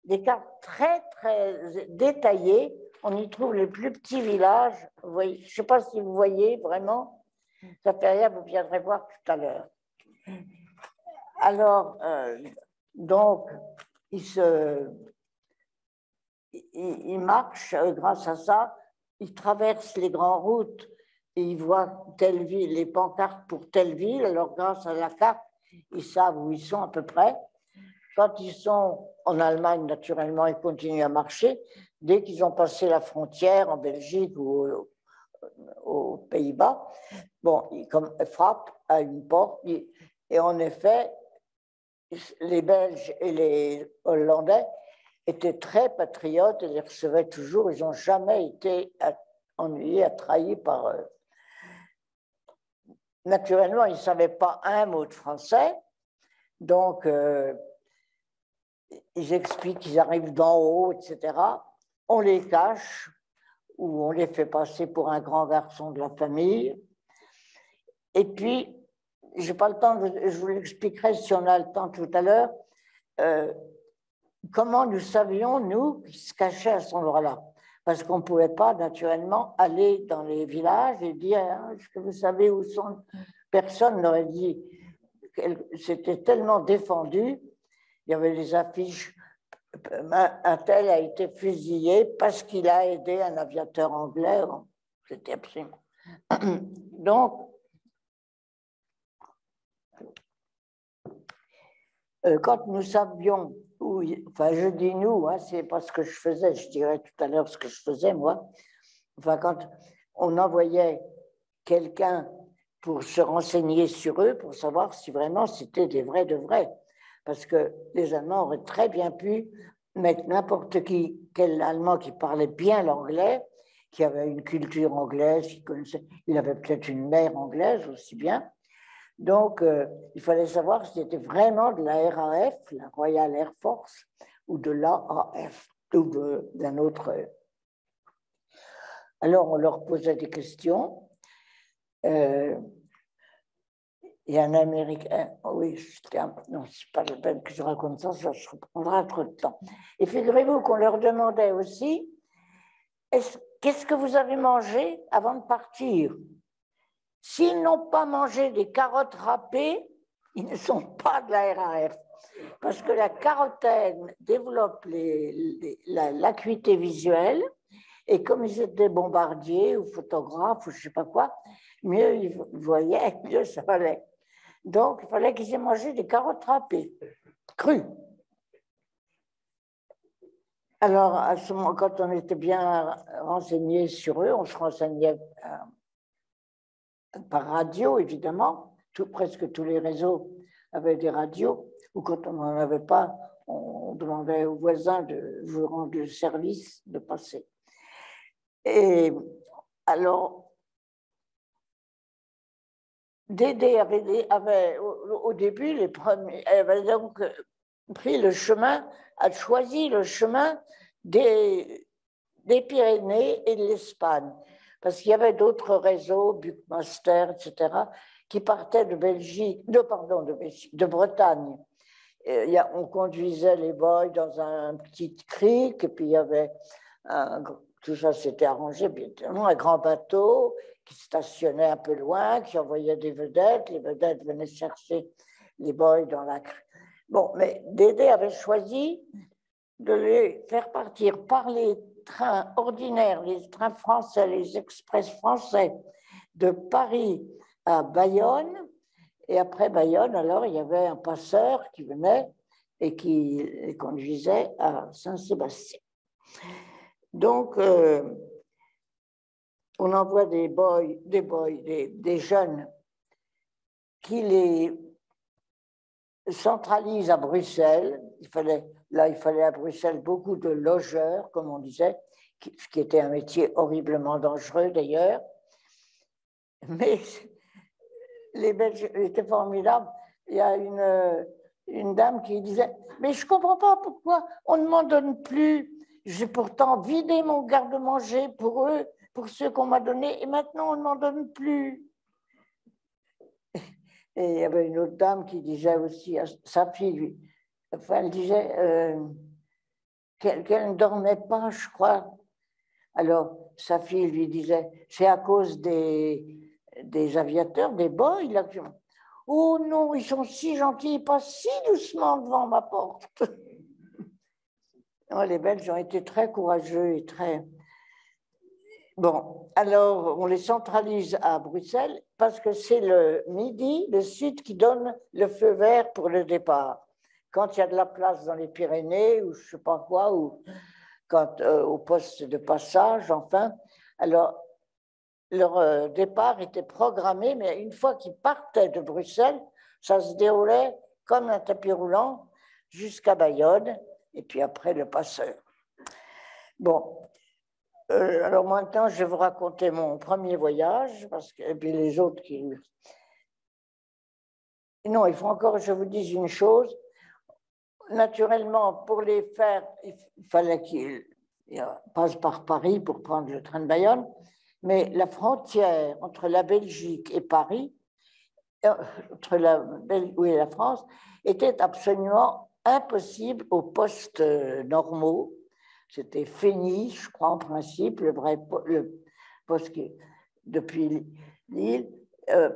Des cartes très, très détaillées. On y trouve les plus petits villages. Vous voyez, je ne sais pas si vous voyez vraiment. Ça fait rien, vous viendrez voir tout à l'heure. Alors, donc, il marche grâce à ça. Il traverse les grandes routes et il voit telle ville, les pancartes pour telle ville. Alors, grâce à la carte, ils savent où ils sont à peu près. Quand ils sont en Allemagne, naturellement, ils continuent à marcher. Dès qu'ils ont passé la frontière en Belgique ou aux Pays-Bas, bon, ils frappent à une porte. Et en effet, les Belges et les Hollandais étaient très patriotes et les recevaient toujours. Ils n'ont jamais été ennuyés, trahis par eux. Naturellement, ils ne savaient pas un mot de français. Donc, ils expliquent qu'ils arrivent d'en haut, etc. On les cache ou on les fait passer pour un grand garçon de la famille. Et puis, je n'ai pas le temps, je vous l'expliquerai si on a le temps tout à l'heure, comment nous savions, nous, qu'ils se cachaient à cet endroit-là. Parce qu'on ne pouvait pas, naturellement, aller dans les villages et dire « Est-ce que vous savez où sont ?» Personne n'aurait dit. C'était tellement défendu. Il y avait des affiches. Un tel a été fusillé parce qu'il a aidé un aviateur anglais. C'était absolument. Donc, quand nous savions où, enfin je dis nous, hein, c'est pas ce que je faisais, je dirais tout à l'heure ce que je faisais moi. Enfin, quand on envoyait quelqu'un pour se renseigner sur eux, pour savoir si vraiment c'était des vrais de vrais. Parce que les Allemands auraient très bien pu mettre n'importe qui, quel Allemand qui parlait bien l'anglais, qui avait une culture anglaise, il avait peut-être une mère anglaise aussi bien. Donc, il fallait savoir si c'était vraiment de la RAF, la Royal Air Force, ou de l'AAF, ou d'un autre. Alors, on leur posait des questions. Il y a un Américain, oui, non, c'est pas la peine que je raconte ça, ça prendra trop de temps. Et figurez-vous qu'on leur demandait aussi qu'est-ce que vous avez mangé avant de partir? S'ils n'ont pas mangé des carottes râpées, ils ne sont pas de la RAF. Parce que la carotène développe l'acuité visuelle, et comme ils étaient bombardiers ou photographes ou je ne sais pas quoi, mieux ils voyaient, mieux ça allait. Donc, il fallait qu'ils aient mangé des carottes râpées, crues. Alors, à ce moment, quand on était bien renseigné sur eux, on se renseignait par radio, évidemment. Presque tous les réseaux avaient des radios, ou quand on n'en avait pas, on demandait aux voisins de vous rendre le service de passer. Et alors, Dédé avait au début, avait donc pris le chemin, a choisi le chemin des Pyrénées et de l'Espagne, parce qu'il y avait d'autres réseaux, Buckmaster, etc., qui partaient de Belgique, de Bretagne. On conduisait les boys dans un petit crique, et puis il y avait tout ça s'était arrangé, évidemment, un grand bateau qui stationnait un peu loin, qui envoyait des vedettes. Les vedettes venaient chercher les boys dans la crique. Bon, mais Dédé avait choisi de les faire partir par les trains ordinaires, les trains français, les express français, de Paris à Bayonne. Et après Bayonne, alors, il y avait un passeur qui venait et qui les conduisait à Saint-Sébastien. Donc, on envoie des jeunes qui les centralisent à Bruxelles. Il fallait à Bruxelles beaucoup de logeurs, comme on disait, ce qui était un métier horriblement dangereux d'ailleurs. Mais les Belges étaient formidables. Il y a une dame qui disait « Mais je ne comprends pas pourquoi on ne m'en donne plus. J'ai pourtant vidé mon garde-manger pour eux, pour ceux qu'on m'a donnés, et maintenant on ne m'en donne plus. » Et il y avait une autre dame qui disait aussi à sa fille, elle disait qu'elle ne dormait pas, je crois. Alors sa fille lui disait « C'est à cause des aviateurs, des boys, là. Oh non, ils sont si gentils, ils passent si doucement devant ma porte. » Les Belges ont été très courageux et très... Bon, alors on les centralise à Bruxelles parce que c'est le Midi, le Sud, qui donne le feu vert pour le départ. Quand il y a de la place dans les Pyrénées ou je ne sais pas quoi, ou quand, au poste de passage, enfin, alors leur départ était programmé, mais une fois qu'ils partaient de Bruxelles, ça se déroulait comme un tapis roulant jusqu'à Bayonne, et puis après le passeur. Bon, alors maintenant, je vais vous raconter mon premier voyage, et puis les autres qui... Non, il faut encore que je vous dise une chose. Naturellement, pour les faire, il fallait qu'ils passent par Paris pour prendre le train de Bayonne, mais la frontière entre la Belgique et Paris, entre la Belgique et la France, était absolument impossible aux postes normaux. C'était Fény, je crois, en principe, le poste qui, depuis Lille,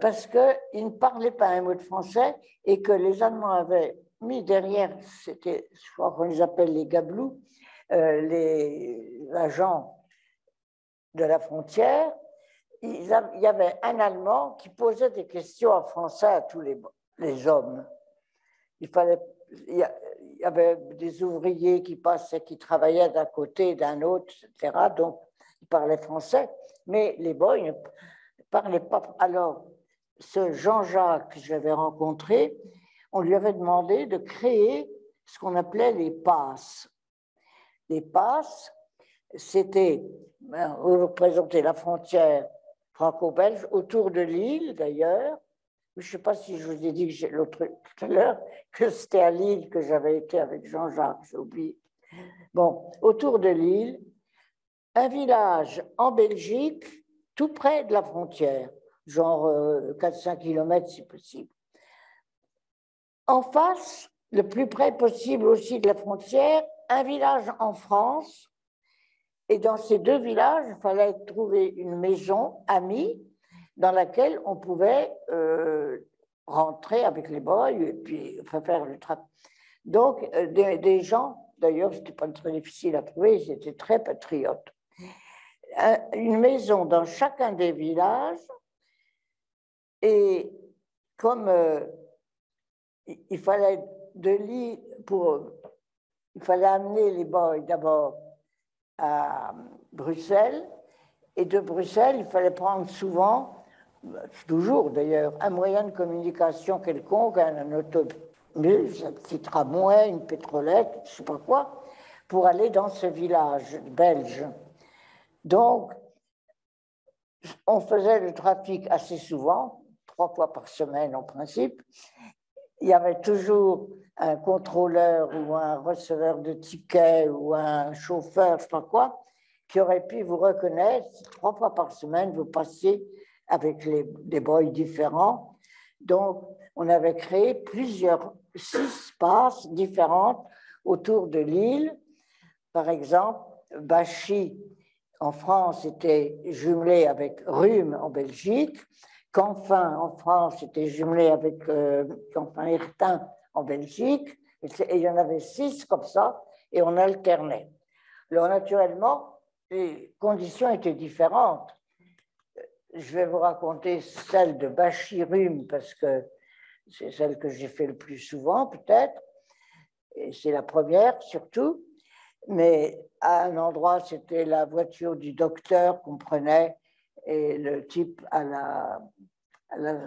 parce qu'ils ne parlaient pas un mot de français et que les Allemands avaient mis derrière, c'était, je crois qu'on les appelle les gablous, les agents de la frontière. Il y avait un Allemand qui posait des questions en français à tous les hommes. Il y avait des ouvriers qui passaient, qui travaillaient d'un côté, d'un autre, etc. Donc, ils parlaient français, mais les boys ne parlaient pas. Alors, ce Jean-Jacques que j'avais rencontré, on lui avait demandé de créer ce qu'on appelait les passes. Les passes, c'était, vous représentez la frontière franco-belge, autour de Lille d'ailleurs. Je ne sais pas si je vous ai dit tout à l'heure que c'était à Lille que j'avais été avec Jean-Jacques, j'ai oublié. Bon, autour de Lille, un village en Belgique, tout près de la frontière, genre 4-5 km si possible. En face, le plus près possible aussi de la frontière, un village en France Et dans ces deux villages, il fallait trouver une maison amie dans laquelle on pouvait rentrer avec les boys et puis faire le travail. Donc, des gens, d'ailleurs, ce n'était pas très difficile à trouver, ils étaient très patriotes. Une maison dans chacun des villages, et comme il fallait il fallait amener les boys d'abord à Bruxelles, et de Bruxelles, il fallait prendre souvent, toujours d'ailleurs, un moyen de communication quelconque, un autobus, un petit tramway, une pétrolette, je ne sais pas quoi, pour aller dans ce village belge. Donc, on faisait le trafic assez souvent, 3 fois par semaine en principe. Il y avait toujours un contrôleur ou un receveur de tickets ou un chauffeur, je ne sais pas quoi, qui aurait pu vous reconnaître. 3 fois par semaine, vous passiez avec des boys différents. Donc, on avait créé 6 passes différentes autour de l'île. Par exemple, Bachy, en France, était jumelé avec Rhume en Belgique. Canfin, en France, était jumelé avec Canfin-Hertin en Belgique. Et il y en avait 6 comme ça, et on alternait. Alors, naturellement, les conditions étaient différentes. Je vais vous raconter celle de Bachy-Rhume, parce que c'est celle que j'ai fait le plus souvent, peut-être. Et c'est la première, surtout. Mais à un endroit, c'était la voiture du docteur qu'on prenait, et le type à la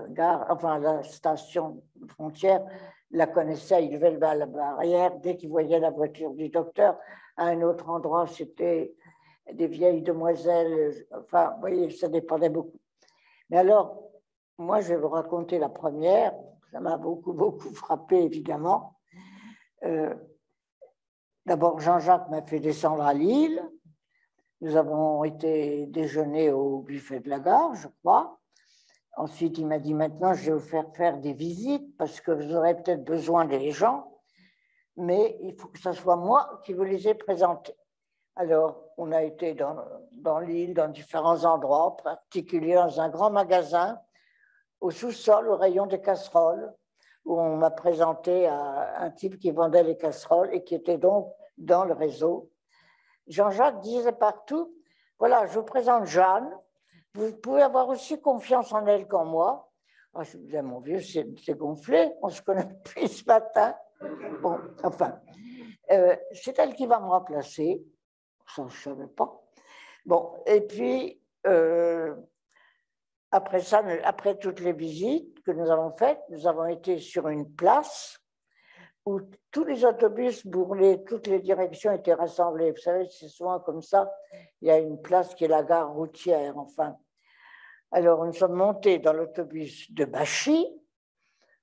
gare, enfin à la station frontière, la connaissait, il devait lever à la barrière dès qu'il voyait la voiture du docteur. À un autre endroit, c'était des vieilles demoiselles, enfin, vous voyez, ça dépendait beaucoup. Mais alors, moi, je vais vous raconter la première, ça m'a beaucoup, beaucoup frappé, évidemment. D'abord, Jean-Jacques m'a fait descendre à Lille. Nous avons été déjeuner au buffet de la gare, je crois. Ensuite, il m'a dit, maintenant, je vais vous faire des visites parce que vous aurez peut-être besoin des gens, mais il faut que ce soit moi qui vous les ai présentés. Alors, on a été dans l'île, dans différents endroits, en particulier dans un grand magasin, au sous-sol, au rayon des casseroles, où on m'a présenté à un type qui vendait les casseroles et qui était donc dans le réseau. Jean-Jacques disait partout, voilà, je vous présente Jeanne, vous pouvez avoir aussi confiance en elle qu'en moi. Ah, je me disais, mon vieux, c'est gonflé, on se connaît depuis ce matin. Bon, enfin, c'est elle qui va me remplacer, ça je ne savais pas. Bon, et puis, après ça, après toutes les visites que nous avons faites, nous avons été sur une place où tous les autobus bourrés, toutes les directions étaient rassemblées. Vous savez, c'est souvent comme ça. Il y a une place qui est la gare routière, enfin. Alors, nous sommes montés dans l'autobus de Bachy.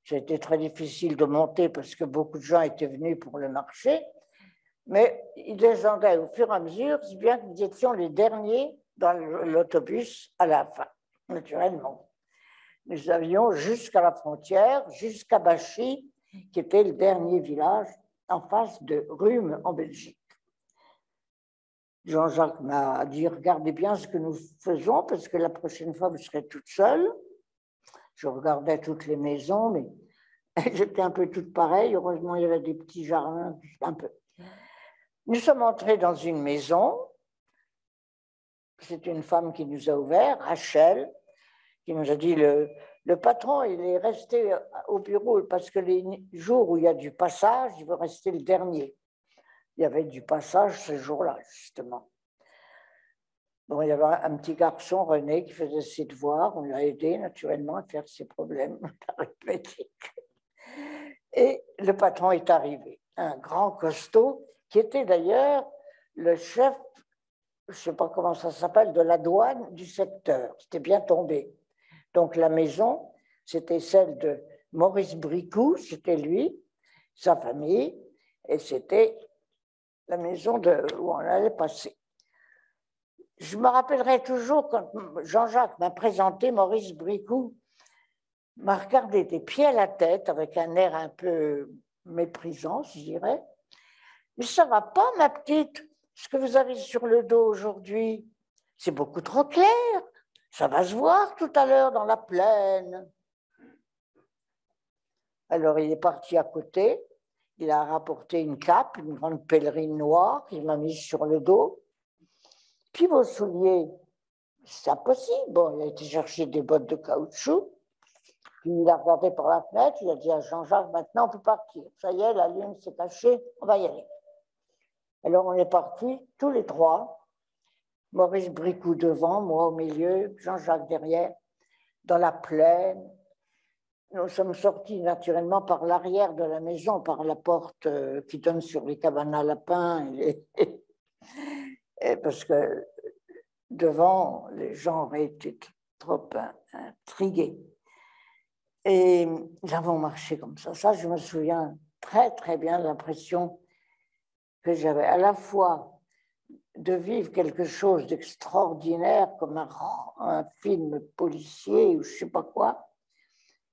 C'était très difficile de monter parce que beaucoup de gens étaient venus pour le marché. Mais ils descendaient au fur et à mesure, si bien que nous étions les derniers dans l'autobus à la fin, naturellement. Nous avions jusqu'à la frontière, jusqu'à Bachy, qui était le dernier village en face de Rhume, en Belgique. Jean-Jacques m'a dit, regardez bien ce que nous faisons, parce que la prochaine fois, vous serez toute seule. Je regardais toutes les maisons, mais j'étais un peu toute pareille. Heureusement, il y avait des petits jardins, un peu. Nous sommes entrés dans une maison. C'est une femme qui nous a ouvert, Rachel, qui nous a dit, le patron, il est resté au bureau parce que les jours où il y a du passage, il veut rester le dernier. Il y avait du passage ce jour-là, justement. Bon, il y avait un petit garçon, René, qui faisait ses devoirs. On l'a aidé, naturellement, à faire ses problèmes arithmétiques. Et le patron est arrivé, un grand costaud, qui était d'ailleurs le chef, je ne sais pas comment ça s'appelle, de la douane du secteur. C'était bien tombé. Donc la maison, c'était celle de Maurice Bricou, c'était lui, sa famille, et c'était la maison où on allait passer. Je me rappellerai toujours quand Jean-Jacques m'a présenté Maurice Bricou, m'a regardé des pieds à la tête avec un air un peu méprisant, je dirais. Mais ça va pas, ma petite? ce que vous avez sur le dos aujourd'hui, c'est beaucoup trop clair. Ça va se voir tout à l'heure dans la plaine. Alors, il est parti à côté. Il a rapporté une cape, une grande pèlerine noire qu'il m'a mise sur le dos. Puis vos souliers, c'est impossible. Bon, il a été chercher des bottes de caoutchouc. Puis il a regardé par la fenêtre. Il a dit à Jean-Jacques, maintenant on peut partir. Ça y est, la lune s'est cachée, on va y aller. Alors on est partis, tous les trois. Maurice Bricout devant, moi au milieu, Jean-Jacques derrière, dans la plaine. Nous sommes sortis naturellement par l'arrière de la maison, par la porte qui donne sur les cabanes à lapins. Et parce que devant, les gens auraient été trop intrigués. Et nous avons marché comme ça. Ça, je me souviens très, très bien de l'impression que j'avais à la fois de vivre quelque chose d'extraordinaire, comme un film policier ou je ne sais pas quoi.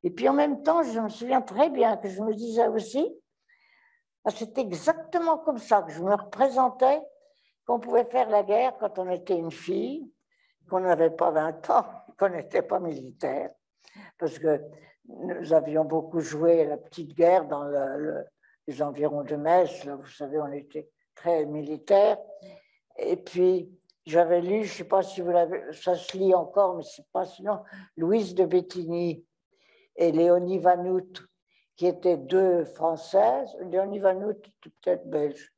Et puis en même temps, je me souviens très bien que je me disais aussi, c'est exactement comme ça que je me représentais qu'on pouvait faire la guerre quand on était une fille, qu'on n'avait pas 20 ans, qu'on n'était pas militaire. Parce que nous avions beaucoup joué la petite guerre dans les environs de Metz. Là, vous savez, on était très militaires. Et puis, j'avais lu, je ne sais pas si vous l'avez, ça se lit encore, mais c'est pas sinon, Louise de Béthigny et Léonie Vanout, qui étaient deux Françaises, Léonie Vanout peut-être belge,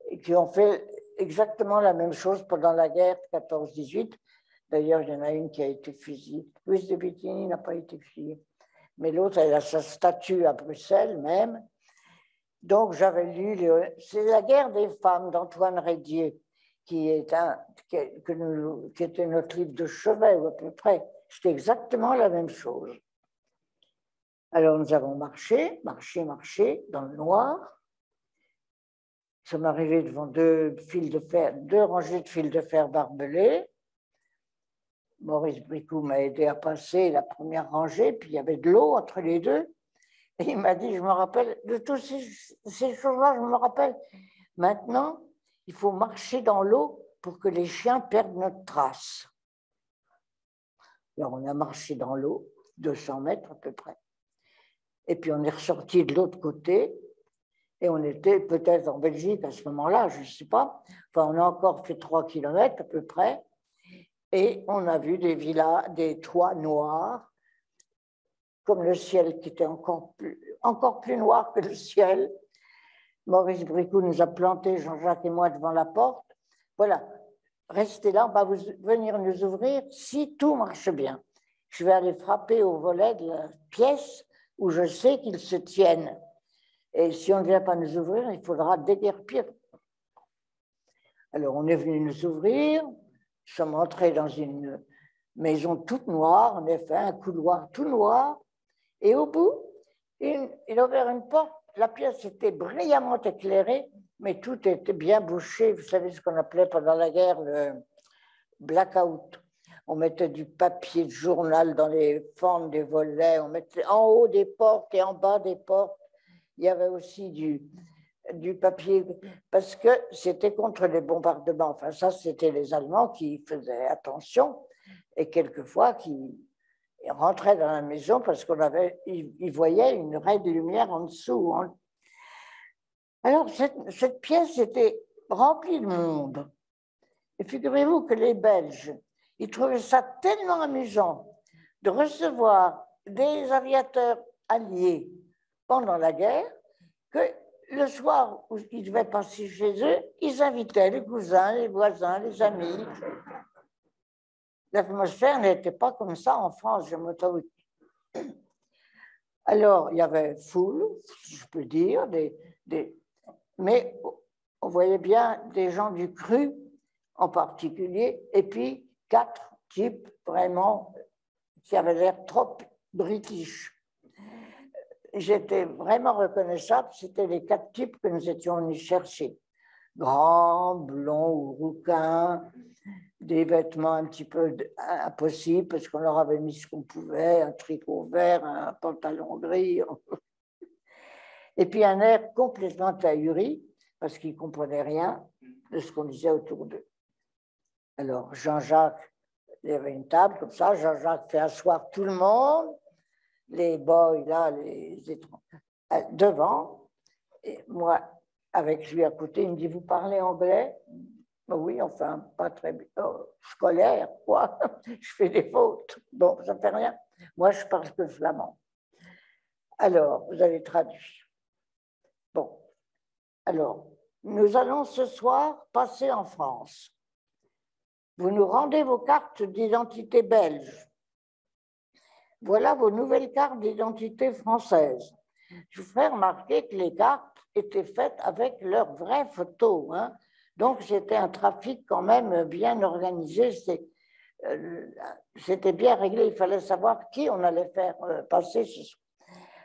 et qui ont fait exactement la même chose pendant la guerre 14-18. D'ailleurs, il y en a une qui a été fusillée. Louise de Béthigny n'a pas été fusillée. Mais l'autre, elle a sa statue à Bruxelles même. Donc, j'avais lu, c'est La guerre des femmes d'Antoine Rédier, qui était notre livre de chevet, ou à peu près. C'était exactement la même chose. Alors, nous avons marché dans le noir. Nous sommes arrivés devant deux rangées de fils de fer barbelés. Maurice Bricout m'a aidé à passer la première rangée, puis il y avait de l'eau entre les deux. Et il m'a dit, je me rappelle, de toutes ces choses-là, je me rappelle. Maintenant, il faut marcher dans l'eau pour que les chiens perdent notre trace. Alors, on a marché dans l'eau, 200 mètres à peu près. Et puis, on est ressorti de l'autre côté. Et on était peut-être en Belgique à ce moment-là, je ne sais pas. Enfin, on a encore fait 3 kilomètres à peu près. Et on a vu des villas, des toits noirs, comme le ciel qui était encore plus noir que le ciel. Maurice Bricout nous a plantés, Jean-Jacques et moi, devant la porte. Voilà, restez là, on va venir nous ouvrir si tout marche bien. Je vais aller frapper au volet de la pièce où je sais qu'ils se tiennent. Et si on ne vient pas nous ouvrir, il faudra déguerpir. Alors, on est venu nous ouvrir. Nous sommes entrés dans une maison toute noire, en effet, un couloir tout noir. Et au bout, il a ouvert une porte. La pièce était brillamment éclairée, mais tout était bien bouché. Vous savez ce qu'on appelait pendant la guerre le blackout. On mettait du papier de journal dans les fentes des volets, on mettait en haut des portes et en bas des portes. Il y avait aussi du papier, parce que c'était contre les bombardements. Enfin, ça, c'était les Allemands qui faisaient attention, et quelquefois qui rentraient dans la maison parce ils voyaient une raie de lumière en dessous. Alors, cette pièce était remplie de monde. Et figurez-vous que les Belges, ils trouvaient ça tellement amusant de recevoir des aviateurs alliés pendant la guerre que le soir où ils devaient passer chez eux, ils invitaient les cousins, les voisins, les amis. L'atmosphère n'était pas comme ça en France, je m'auto. Alors, il y avait foule, si je peux dire, mais on voyait bien des gens du cru en particulier, et puis 4 types vraiment qui avaient l'air trop british. J'étais vraiment reconnaissable, c'était les 4 types que nous étions venus chercher. Grands, blonds ou rouquins, des vêtements un petit peu impossibles parce qu'on leur avait mis ce qu'on pouvait, un tricot vert, un pantalon gris. Et puis un air complètement ahuri parce qu'ils ne comprenaient rien. de ce qu'on disait autour d'eux. Alors, Jean-Jacques, il y avait une table comme ça, Jean-Jacques fait asseoir tout le monde, les boys là, les étrangers, devant, et moi, avec lui à côté, il me dit, vous parlez anglais? Ben oui, enfin, pas très scolaire, quoi. Je fais des fautes. Bon, ça ne fait rien. Moi, je parle que flamand. Alors, vous avez traduit. Bon, alors, nous allons ce soir passer en France. Vous nous rendez vos cartes d'identité belges. Voilà vos nouvelles cartes d'identité françaises. Je vous ferai remarquer que les cartes étaient faites avec leurs vraies photos. Hein. Donc, c'était un trafic quand même bien organisé. C'était bien réglé. Il fallait savoir qui on allait faire passer ce soir.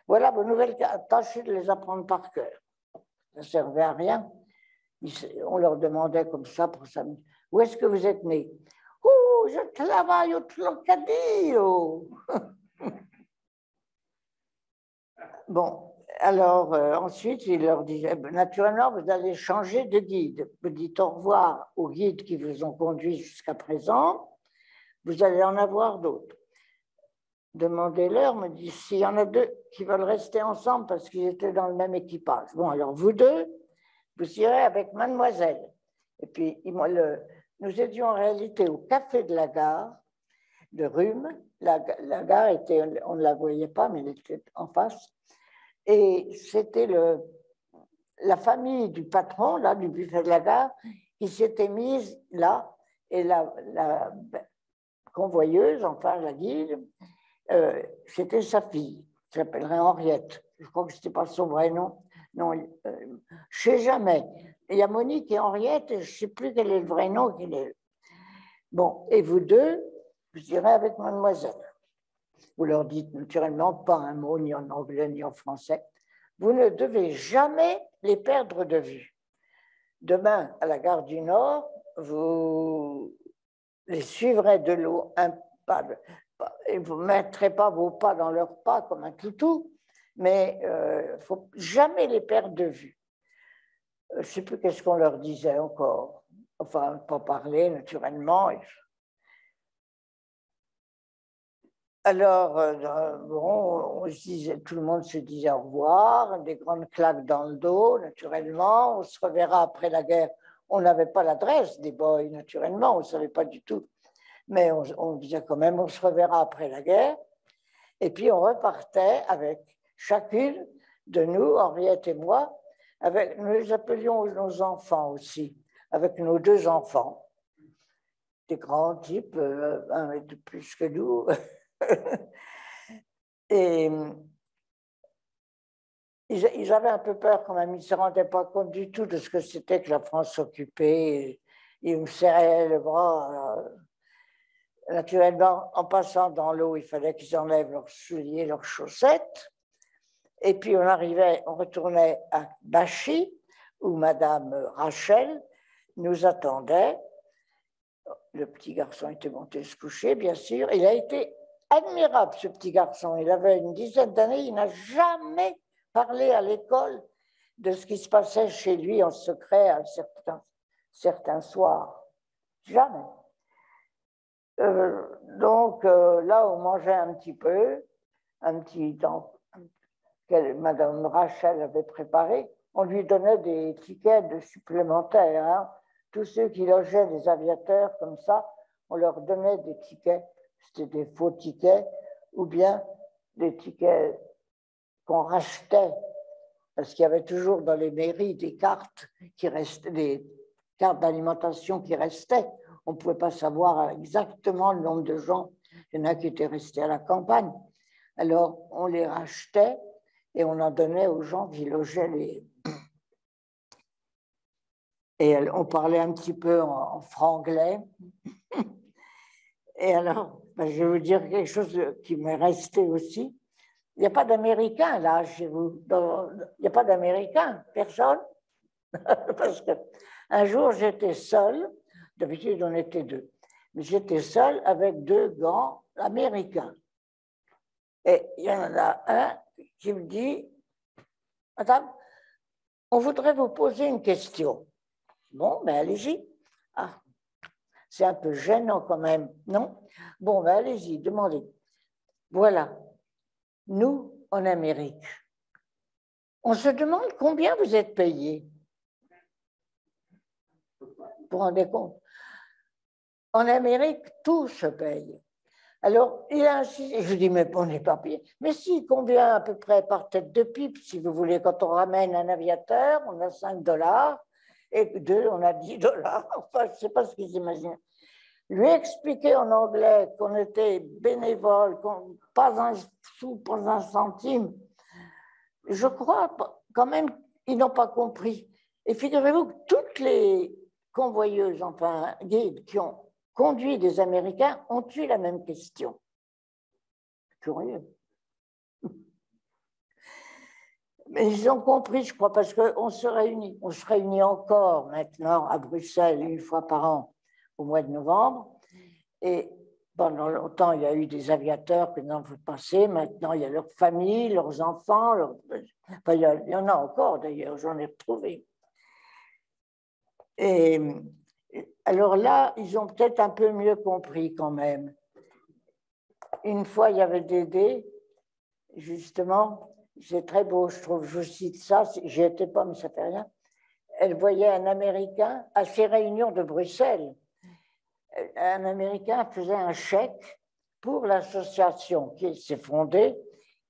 Voilà vos nouvelles cartes. Tâchez de les apprendre par cœur. Ça ne servait à rien. On leur demandait comme ça pour s'amuser. Où est-ce que vous êtes né? Oh, je travaille au Tlocadillo. Bon, alors ensuite, il leur disait, naturellement, vous allez changer de guide. Vous dites au revoir aux guides qui vous ont conduit jusqu'à présent. Vous allez en avoir d'autres. Demandez-leur, me dit, s'il y en a deux qui veulent rester ensemble parce qu'ils étaient dans le même équipage. Bon, alors vous deux, vous irez avec mademoiselle. Et puis, nous étions en réalité au café de la gare de Rhume. La gare était, on ne la voyait pas, mais elle était en face. Et c'était la famille du patron, là, du buffet de la gare, qui s'était mise là. Et la convoyeuse, enfin la guide, c'était sa fille, qui s'appellerait Henriette. Je crois que ce n'était pas son vrai nom. Non, je ne sais jamais. Il y a Monique et Henriette, et je ne sais plus quel est le vrai nom. Bon, et vous deux, vous irez avec mademoiselle. Vous leur dites naturellement pas un mot, ni en anglais, ni en français. Vous ne devez jamais les perdre de vue. Demain, à la gare du Nord, vous les suivrez de l'eau un pas. Et vous ne mettrez pas vos pas dans leurs pas comme un toutou, mais il ne faut jamais les perdre de vue. Je ne sais plus qu'est-ce qu'on leur disait encore. Enfin, pas parler naturellement. Alors, bon, tout le monde se disait au revoir, des grandes claques dans le dos, naturellement. On se reverra après la guerre. On n'avait pas l'adresse des boys, naturellement, on ne savait pas du tout. Mais on disait quand même, on se reverra après la guerre. Et puis, on repartait avec chacune de nous, Henriette et moi, nous les appelions nos enfants aussi, avec nos deux enfants, des grands types, un mètre de plus que nous. Et ils avaient un peu peur quand même, ils ne se rendaient pas compte du tout de ce que c'était que la France occupée. Ils me serraient le bras. Naturellement, en passant dans l'eau, il fallait qu'ils enlèvent leurs souliers, leurs chaussettes. Et puis on retournait à Bachy, où Madame Rachel nous attendait. Le petit garçon était monté se coucher, bien sûr. Il a été admirable, ce petit garçon. Il avait une dizaine d'années, il n'a jamais parlé à l'école de ce qui se passait chez lui en secret à certains soirs. Jamais. Donc là, on mangeait un petit peu, un petit temps que Madame Rachel avait préparé. On lui donnait des tickets de supplémentaires. Hein. Tous ceux qui logeaient des aviateurs comme ça, on leur donnait des tickets. C'était des faux tickets ou bien des tickets qu'on rachetait. Parce qu'il y avait toujours dans les mairies des cartes qui restaient, des cartes d'alimentation qui restaient. On ne pouvait pas savoir exactement le nombre de gens. Il y en a qui étaient restés à la campagne. Alors, on les rachetait et on en donnait aux gens qui logeaient les... Et on parlait un petit peu en franglais. Et alors, je vais vous dire quelque chose qui m'est resté aussi. Il n'y a pas d'Américains là chez vous. Il n'y a pas d'Américains, personne. Parce qu'un jour, j'étais seule. D'habitude, on était deux. Mais j'étais seule avec deux gants américains. Et il y en a un qui me dit, Madame, on voudrait vous poser une question. Bon, ben allez-y. Ah, c'est un peu gênant quand même, non? Bon, ben allez-y, demandez. Voilà, nous, en Amérique, on se demande combien vous êtes payés. Vous vous rendez compte? En Amérique, tout se paye. Alors, il a insisté, je dis, mais on n'est pas payé. Mais si, combien à peu près par tête de pipe, si vous voulez, quand on ramène un aviateur, on a 5 $, et deux, on a 10 $. Enfin, je ne sais pas ce qu'ils imaginent. Lui expliquer en anglais qu'on était bénévole, pas un sou, pas un centime, je crois quand même qu'ils n'ont pas compris. Et figurez-vous que toutes les convoyeuses, enfin guides, qui ont conduit des Américains ont eu la même question. Curieux. Mais ils ont compris, je crois, parce qu'on se réunit. On se réunit encore maintenant à Bruxelles une fois par an au mois de novembre. Et pendant longtemps, il y a eu des aviateurs que nous avons passé. Maintenant, il y a leurs familles, leurs enfants. Enfin, il y en a encore d'ailleurs, j'en ai retrouvé. Et alors là, ils ont peut-être un peu mieux compris quand même. Une fois, il y avait Dédé, justement, c'est très beau, je trouve, je cite ça, j'y étais pas, mais ça fait rien. Elle voyait un Américain à ces réunions de Bruxelles. Un Américain faisait un chèque pour l'association qui s'est fondée,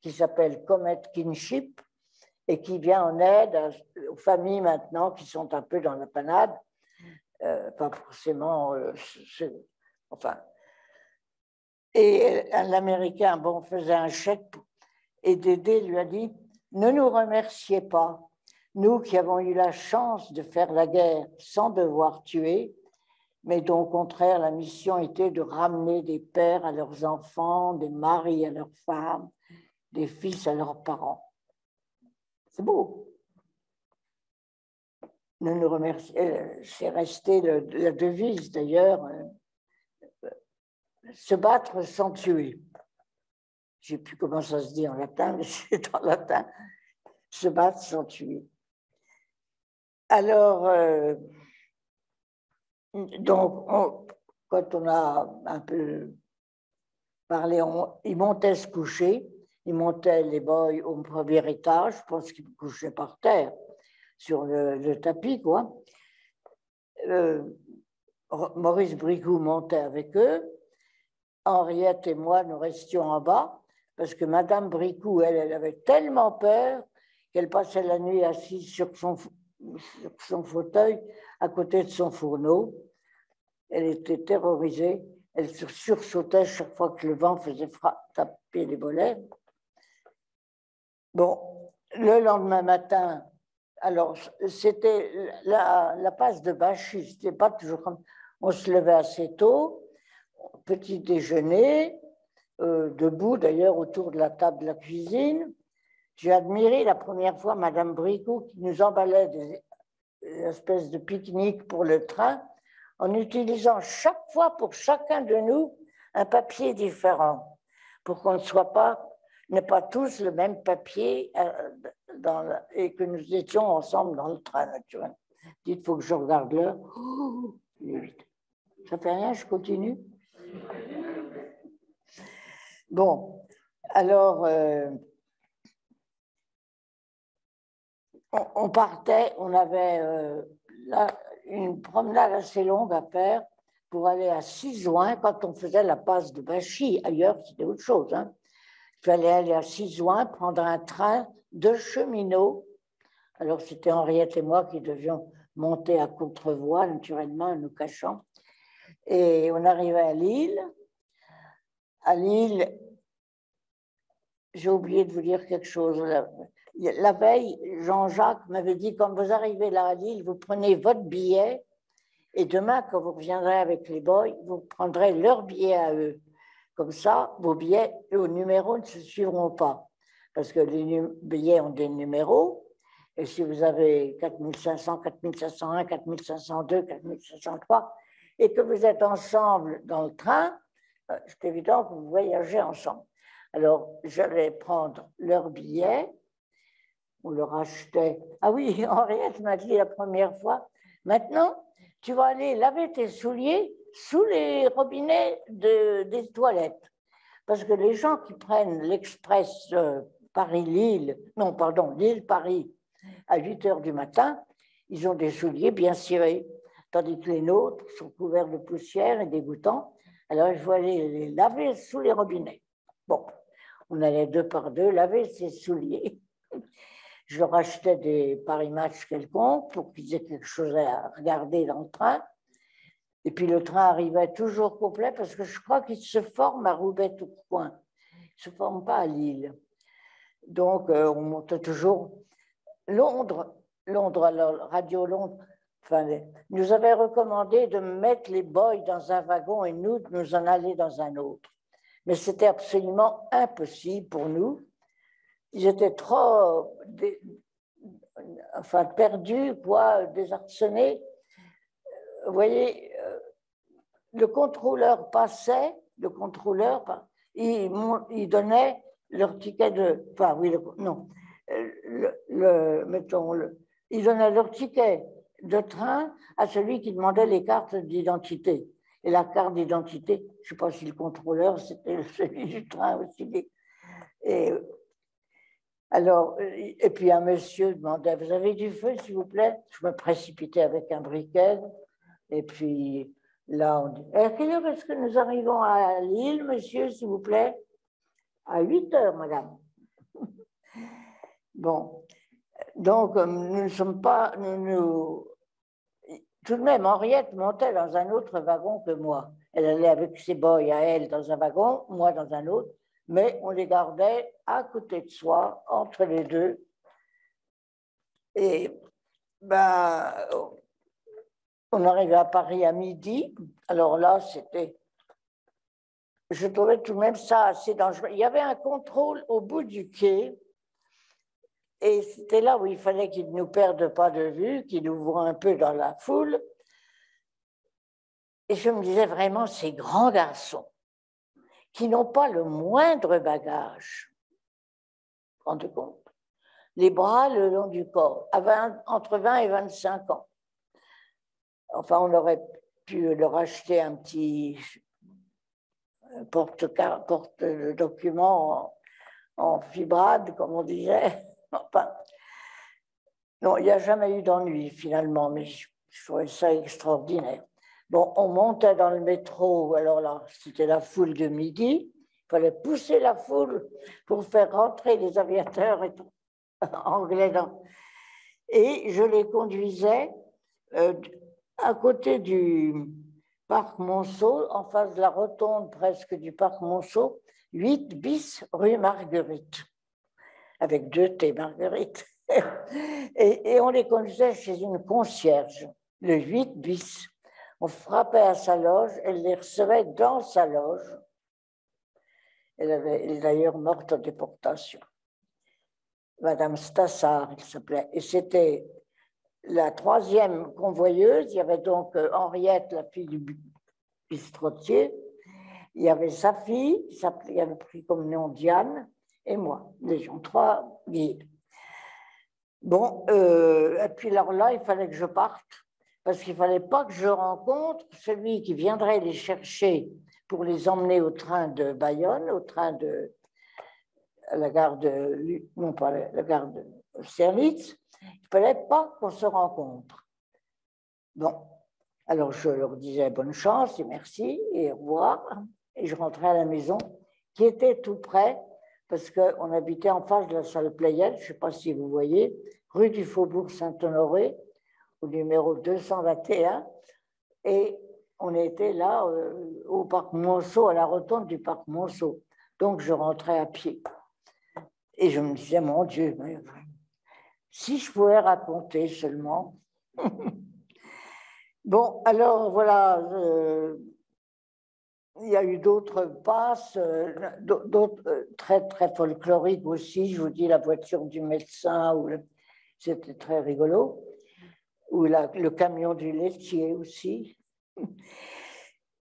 qui s'appelle Comet Kinship, et qui vient en aide aux familles maintenant qui sont un peu dans la panade. Pas forcément, enfin. Et l'Américain, bon, faisait un chèque, et Dédé lui a dit, ne nous remerciez pas, nous qui avons eu la chance de faire la guerre sans devoir tuer, mais dont au contraire la mission était de ramener des pères à leurs enfants, des maris à leurs femmes, des fils à leurs parents. C'est beau. Ne nous remerciez, c'est resté la devise d'ailleurs, se battre sans tuer. Je ne sais plus comment ça se dit en latin, mais c'est en latin, se battre sans tuer. Alors, donc, quand on a un peu parlé, ils montaient se coucher, ils montaient les boys au premier étage, je pense qu'ils me couchaient par terre, sur le tapis, quoi. Maurice Bricou montait avec eux, Henriette et moi, nous restions en bas, parce que Madame Bricou, elle avait tellement peur qu'elle passait la nuit assise sur son fauteuil à côté de son fourneau. Elle était terrorisée. Elle sursautait chaque fois que le vent faisait taper les volets. Bon, le lendemain matin, alors c'était la passe de Bachy, c'était pas toujours comme. On se levait assez tôt, petit déjeuner, debout d'ailleurs autour de la table de la cuisine. J'ai admiré la première fois Madame Bricot qui nous emballait des espèces de pique-nique pour le train en utilisant chaque fois pour chacun de nous un papier différent pour qu'on n'ait pas tous le même papier et que nous étions ensemble dans le train, naturellement. Dites, il faut que je regarde l'heure. Oh, ça fait rien, je continue. Bon, alors, on partait, on avait une promenade assez longue à faire pour aller à Sizouin quand on faisait la passe de Bachy. Ailleurs, c'était autre chose. Hein. Il fallait aller à Sizouin, prendre un train de cheminots. Alors, c'était Henriette et moi qui devions monter à contrevoie, naturellement, nous cachant. Et on arrivait à Lille. À Lille, j'ai oublié de vous dire quelque chose. La veille, Jean-Jacques m'avait dit, quand vous arrivez là à Lille, vous prenez votre billet et demain, quand vous reviendrez avec les boys, vous prendrez leur billet à eux. Comme ça, vos billets, vos numéros ne se suivront pas. Parce que les billets ont des numéros. Et si vous avez 4500, 4501, 4502, 4503, et que vous êtes ensemble dans le train, c'est évident que vous voyagez ensemble. Alors, j'allais prendre leur billet, on leur achetait. Ah oui, Henriette m'a dit la première fois, Maintenant, tu vas aller laver tes souliers sous les robinets des toilettes. Parce que les gens qui prennent l'express Paris-Lille, non, pardon, Lille-Paris à 8 heures du matin, ils ont des souliers bien cirés, tandis que les nôtres sont couverts de poussière et dégoûtants. Alors, je vais aller les laver sous les robinets. Bon, on allait 2 par 2 laver ses souliers. Je leur achetais des Paris Match quelconques pour qu'ils aient quelque chose à regarder dans le train. Et puis le train arrivait toujours complet parce que je crois qu'il se forme à Roubaix-Tourcoing. Il ne se forme pas à Lille. Donc, on montait toujours. Londres, alors Radio Londres, enfin, nous avait recommandé de mettre les boys dans un wagon et nous de nous en aller dans un autre. Mais c'était absolument impossible pour nous. Ils étaient trop perdus, quoi, désarçonnés. Vous voyez, le contrôleur passait, il donnait leur ticket de... Enfin, oui, non. Ils donnaient leur ticket de train à celui qui demandait les cartes d'identité. Et la carte d'identité, je ne sais pas si le contrôleur, c'était celui du train aussi. Et puis un monsieur demandait, vous avez du feu, s'il vous plaît? Je me précipitais avec un briquet. Et puis là, on dit, à quelle heure est-ce que nous arrivons à Lille, monsieur, s'il vous plaît? À 8 heures, madame. Bon, donc nous ne sommes pas... Tout de même, Henriette montait dans un autre wagon que moi. Elle allait avec ses boys à elle dans un wagon, moi dans un autre, mais on les gardait à côté de soi, entre les deux. Et on arrivait à Paris à midi. Alors là, je trouvais tout de même ça assez dangereux. Il y avait un contrôle au bout du quai. Et c'était là où il fallait qu'ils ne nous perdent pas de vue, qu'ils nous voient un peu dans la foule. Et je me disais vraiment, ces grands garçons qui n'ont pas le moindre bagage, vous vous rendez compte, les bras le long du corps, entre 20 et 25 ans. Enfin, on aurait pu leur acheter un petit porte-document en fibrade, comme on disait. Enfin, non, il n'y a jamais eu d'ennui finalement, mais je trouvais ça extraordinaire. Bon, on montait dans le métro, alors là, c'était la foule de midi. Il fallait pousser la foule pour faire rentrer les aviateurs anglais. Et je les conduisais à côté du parc Monceau, en face de la rotonde presque du parc Monceau, 8 bis rue Marguerite, avec 2 T Marguerite. Et on les conduisait chez une concierge, le 8 bis. On frappait à sa loge, elle les recevait dans sa loge. Elle est d'ailleurs morte en déportation. Madame Stassard, elle s'appelait. Et c'était la 3e convoyeuse. Il y avait donc Henriette, la fille du bistrotier. Il y avait sa fille, qui avait pris comme nom Diane, et moi, les gens, 3 guides. Bon, et puis alors là, il fallait que je parte, parce qu'il ne fallait pas que je rencontre celui qui viendrait les chercher pour les emmener au train de Bayonne, à la gare de... Non, pas la gare de Austerlitz. Il ne fallait pas qu'on se rencontre. Bon, alors je leur disais bonne chance et merci et au revoir. Et je rentrais à la maison, qui était tout près, parce qu'on habitait en face de la salle Playel, je ne sais pas si vous voyez, rue du Faubourg Saint-Honoré, au numéro 221. Et on était là au parc Monceau, à la rotonde du parc Monceau. Donc je rentrais à pied. Et je me disais, mon Dieu, si je pouvais raconter seulement. Bon, alors voilà, il y a eu d'autres passes, d'autres très, très folkloriques aussi. Je vous dis la voiture du médecin, c'était très rigolo. Ou le camion du laitier aussi.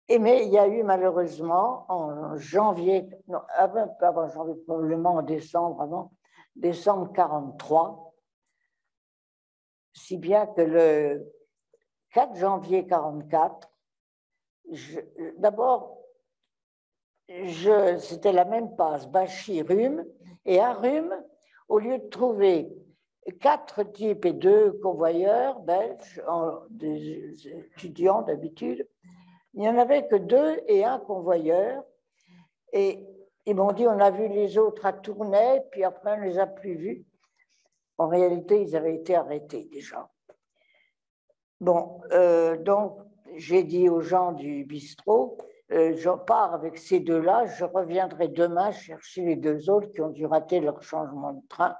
Mais il y a eu malheureusement en janvier, non, avant janvier, probablement en décembre 1943, si bien que 4 janvier 44. D'abord, c'était la même passe, Bachy-Rhume. Et à Rhume, au lieu de trouver 4 types et 2 convoyeurs belges, des étudiants d'habitude, il n'y en avait que 2 et 1 convoyeur. Et ils m'ont dit, on a vu les autres à Tournai, puis après, on ne les a plus vus. En réalité, ils avaient été arrêtés déjà. Bon, donc, j'ai dit aux gens du bistrot, je pars avec ces 2-là, je reviendrai demain chercher les 2 autres qui ont dû rater leur changement de train.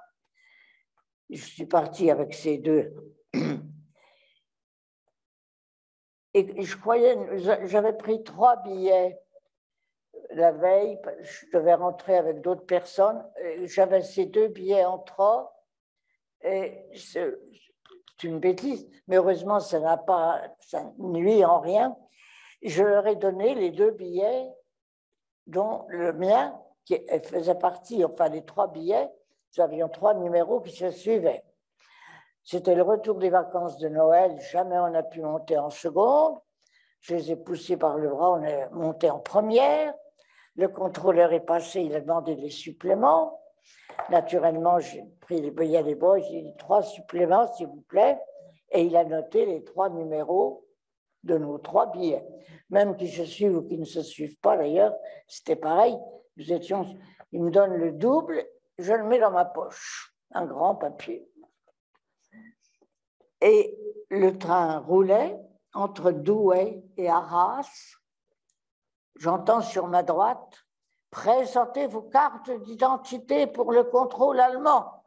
Je suis partie avec ces 2. Et je croyais, j'avais pris 3 billets la veille, je devais rentrer avec d'autres personnes. J'avais ces 2 billets en 3. Et c'est une bêtise, mais heureusement, ça nuit en rien. Je leur ai donné les 2 billets, dont le mien, qui faisait partie, enfin les 3 billets, nous avions 3 numéros qui se suivaient. C'était le retour des vacances de Noël, jamais on n'a pu monter en seconde. Je les ai poussés par le bras, on est monté en première. Le contrôleur est passé, il a demandé les suppléments. Naturellement, j'ai pris les billets des boys, j'ai dit 3 suppléments, s'il vous plaît, et il a noté les 3 numéros de nos 3 billets. Même qu'ils se suivent ou qu'ils ne se suivent pas, d'ailleurs, c'était pareil. Il me donne le double, je le mets dans ma poche, un grand papier. Et le train roulait entre Douai et Arras. J'entends sur ma droite, présentez vos cartes d'identité pour le contrôle allemand.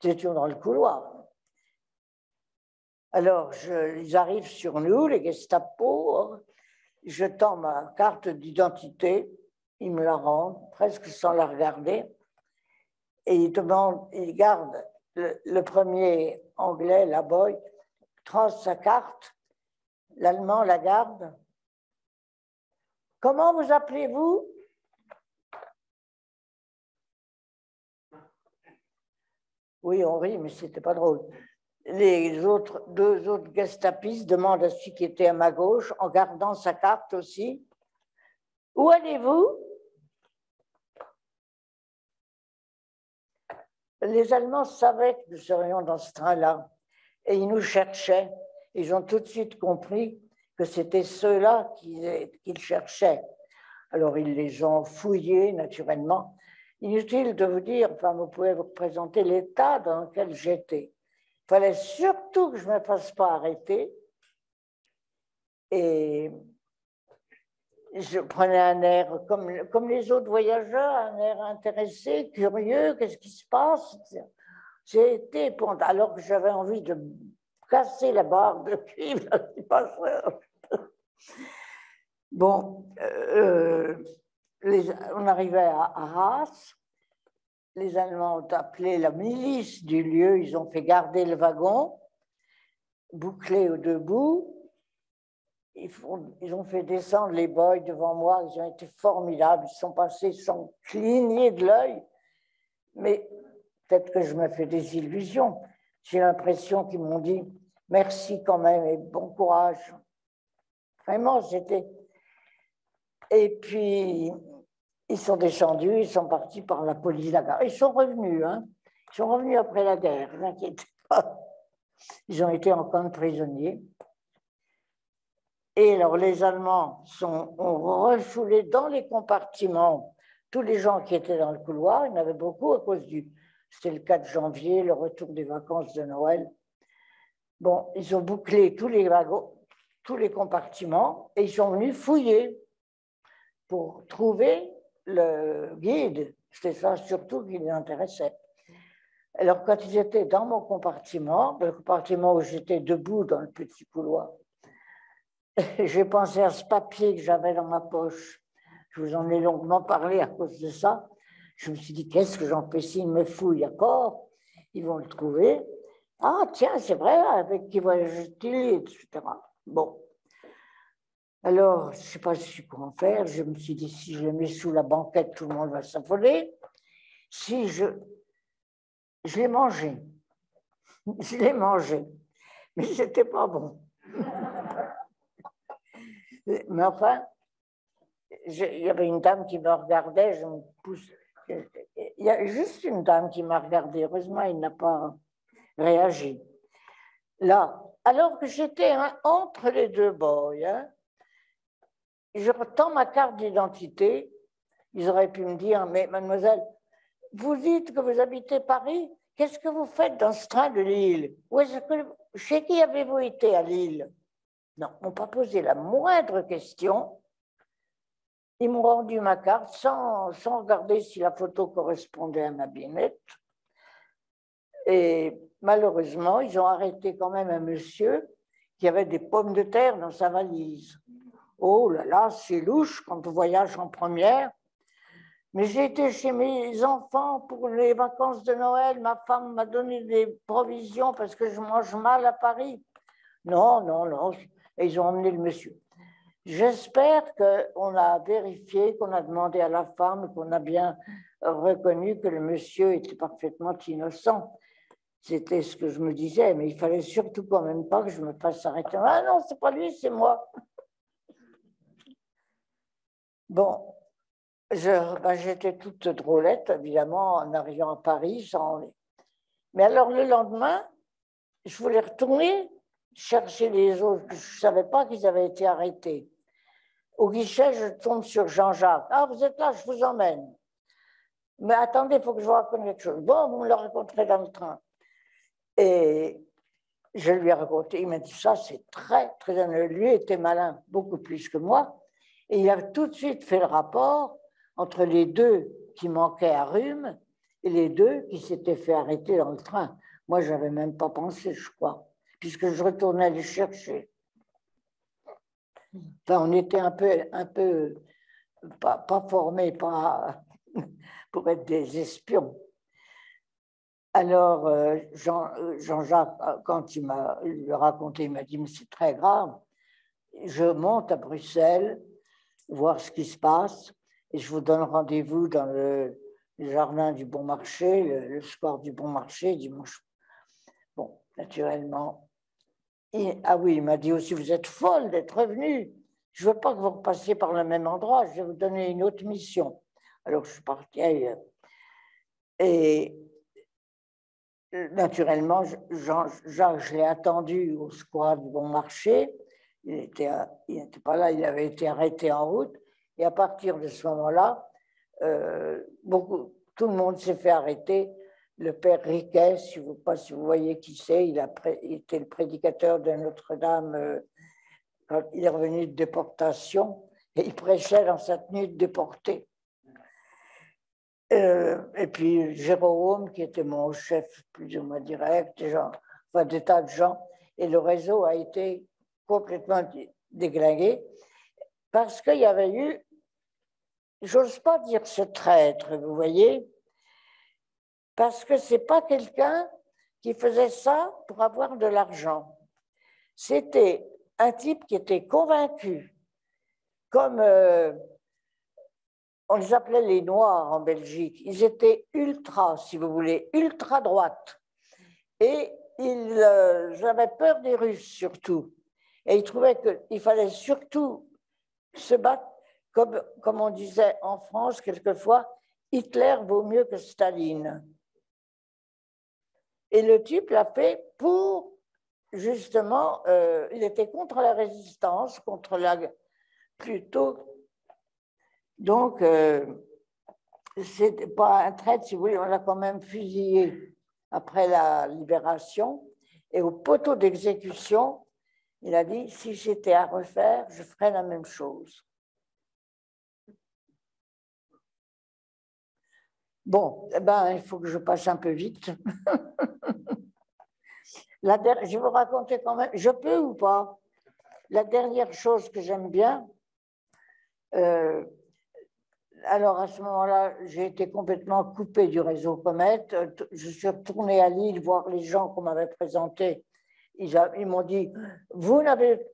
Nous étions dans le couloir. Alors, ils arrivent sur nous, les Gestapo. Je tends ma carte d'identité. Ils me la rendent, presque sans la regarder. Et ils gardent le premier anglais, la boy, tranche sa carte. L'allemand la garde. Comment vous appelez-vous? Oui, on rit, mais ce n'était pas drôle. Les 2 autres gestapistes demandent à celui qui était à ma gauche, en gardant sa carte aussi, « Où allez-vous » Les Allemands savaient que nous serions dans ce train-là et ils nous cherchaient. Ils ont tout de suite compris que c'était ceux-là qu'ils cherchaient. Alors, ils les ont fouillés, naturellement. Inutile de vous dire, enfin, vous pouvez vous représenter l'état dans lequel j'étais. Il fallait surtout que je ne me fasse pas arrêter. Et je prenais un air, comme les autres voyageurs, un air intéressé, curieux, qu'est-ce qui se passe? J'ai été, alors que j'avais envie de casser la barre de cuivre, bon, on arrivait à Arras, les Allemands ont appelé la milice du lieu, ils ont fait garder le wagon, bouclé aux 2 bouts. Ils ont fait descendre les boys devant moi, ils ont été formidables, ils sont passés sans cligner de l'œil, mais peut-être que je me fais des illusions. J'ai l'impression qu'ils m'ont dit merci quand même et bon courage. Vraiment, c'était... Et puis, ils sont descendus, ils sont partis par la police de la gare. Ils sont revenus, hein. Ils sont revenus après la guerre, ne vous inquiétez pas. Ils ont été en camp de prisonniers. Et alors, les Allemands ont refoulé dans les compartiments tous les gens qui étaient dans le couloir. Il y en avait beaucoup à cause c'était le 4 janvier, le retour des vacances de Noël. Bon, ils ont bouclé tous les wagons, tous les compartiments, et ils sont venus fouiller pour trouver le guide. C'était ça surtout qui les intéressait. Alors, quand ils étaient dans mon compartiment, le compartiment où j'étais debout dans le petit couloir, j'ai pensé à ce papier que j'avais dans ma poche. Je vous en ai longuement parlé à cause de ça. Je me suis dit, qu'est-ce que j'en fais s'ils me fouillent? D'accord, ils vont le trouver. Ah, tiens, c'est vrai, avec qui voyage-t-il, etc. Bon. Alors, je ne sais pas comment faire. Je me suis dit, si je le mets sous la banquette, tout le monde va s'affoler. Si je l'ai mangé. Je l'ai mangé. Mais ce n'était pas bon. Mais enfin, il y avait une dame qui me regardait, je me pousse. Il y a juste une dame qui m'a regardé. Heureusement, il n'a pas réagi. Là, alors que j'étais entre les deux boys, hein, je retends ma carte d'identité. Ils auraient pu me dire, mais mademoiselle, vous dites que vous habitez Paris, qu'est-ce que vous faites dans ce train de Lille? Chez qui avez-vous été à Lille? Non, ils m'ont pas posé la moindre question. Ils m'ont rendu ma carte sans regarder si la photo correspondait à ma binette. Et malheureusement, ils ont arrêté quand même un monsieur qui avait des pommes de terre dans sa valise. Oh là là, c'est louche quand on voyage en première. Mais j'ai été chez mes enfants pour les vacances de Noël. Ma femme m'a donné des provisions parce que je mange mal à Paris. Non, non, non. Et ils ont emmené le monsieur. J'espère qu'on a vérifié, qu'on a demandé à la femme, qu'on a bien reconnu que le monsieur était parfaitement innocent. C'était ce que je me disais, mais il fallait surtout quand même pas que je me fasse arrêter. Ah non, c'est pas lui, c'est moi. Bon, j'étais toute drôlette, évidemment, en arrivant à Paris. Mais alors, le lendemain, je voulais retourner chercher les autres. Je ne savais pas qu'ils avaient été arrêtés. Au guichet, je tombe sur Jean-Jacques. Ah, vous êtes là, je vous emmène. Mais attendez, il faut que je vous raconte quelque chose. Bon, vous me le raconterez dans le train. Et je lui ai raconté. Il m'a dit, ça, c'est très, très bien. Lui était malin, beaucoup plus que moi. Et il a tout de suite fait le rapport entre les deux qui manquaient à rhume et les deux qui s'étaient fait arrêter dans le train. Moi, je n'avais même pas pensé, je crois, puisque je retournais les chercher. Enfin, on était un peu pas formés pour être des espions. Alors, Jean-Jacques, quand il m'a raconté, il m'a dit, mais c'est très grave. Je monte à Bruxelles, voir ce qui se passe, et je vous donne rendez-vous dans le jardin du Bon Marché, le square du Bon Marché, dimanche. Bon, naturellement. Ah oui, il m'a dit aussi, vous êtes folle d'être revenue. Je ne veux pas que vous repassiez par le même endroit, je vais vous donner une autre mission. Alors, je suis partie ailleurs. Et naturellement, je l'ai attendu au square du Bon Marché. Il n'était pas là, il avait été arrêté en route. Et à partir de ce moment-là, tout le monde s'est fait arrêter. Le père Riquet, si vous voyez qui c'est, il était le prédicateur de Notre-Dame quand il est revenu de déportation, et il prêchait dans sa tenue de déporté. Et puis Jérôme, qui était mon chef plus ou moins direct, enfin des tas de gens, et le réseau a été complètement déglingué parce qu'il y avait eu, j'ose pas dire ce traître, vous voyez, parce que c'est pas quelqu'un qui faisait ça pour avoir de l'argent. C'était un type qui était convaincu, comme on les appelait les Noirs en Belgique. Ils étaient ultra, si vous voulez, ultra droite. Et ils avaient peur des Russes surtout. Et ils trouvaient qu'il fallait surtout se battre, comme on disait en France quelquefois, Hitler vaut mieux que Staline. Et le type l'a fait pour, justement, il était contre la résistance, plutôt. Donc, c'était pas un traître, si vous voulez, on l'a quand même fusillé après la libération. Et au poteau d'exécution, il a dit, si j'étais à refaire, je ferais la même chose. Bon, eh ben, il faut que je passe un peu vite. Je vais vous raconter quand même, je peux ou pas? La dernière chose que j'aime bien, alors à ce moment-là, j'ai été complètement coupée du réseau Comète. Je suis retournée à Lille voir les gens qu'on m'avait présentés. Ils m'ont dit, vous avez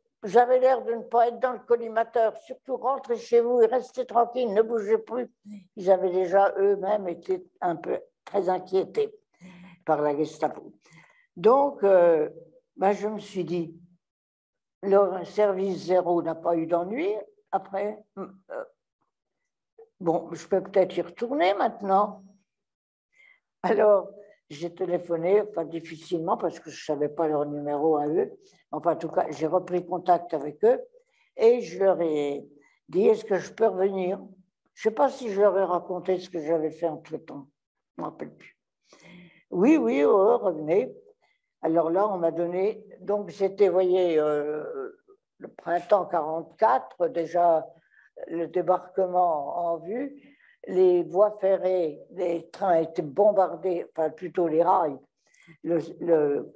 l'air de ne pas être dans le collimateur, surtout rentrez chez vous et restez tranquille, ne bougez plus. Ils avaient déjà eux-mêmes été un peu très inquiétés par la Gestapo. Donc, je me suis dit, Le service 0 n'a pas eu d'ennui. Après, bon, je peux peut-être y retourner maintenant. Alors, j'ai téléphoné, enfin difficilement, parce que je ne savais pas leur numéro à eux. Enfin, en tout cas, j'ai repris contact avec eux et je leur ai dit, est-ce que je peux revenir? Je ne sais pas si je leur ai raconté ce que j'avais fait entre-temps. Je ne me rappelle plus. Oui, oui, revenez. Alors là, on m'a donné, donc c'était, vous voyez, le printemps 44, déjà le débarquement en vue, les voies ferrées, les trains étaient bombardés, enfin plutôt les rails, le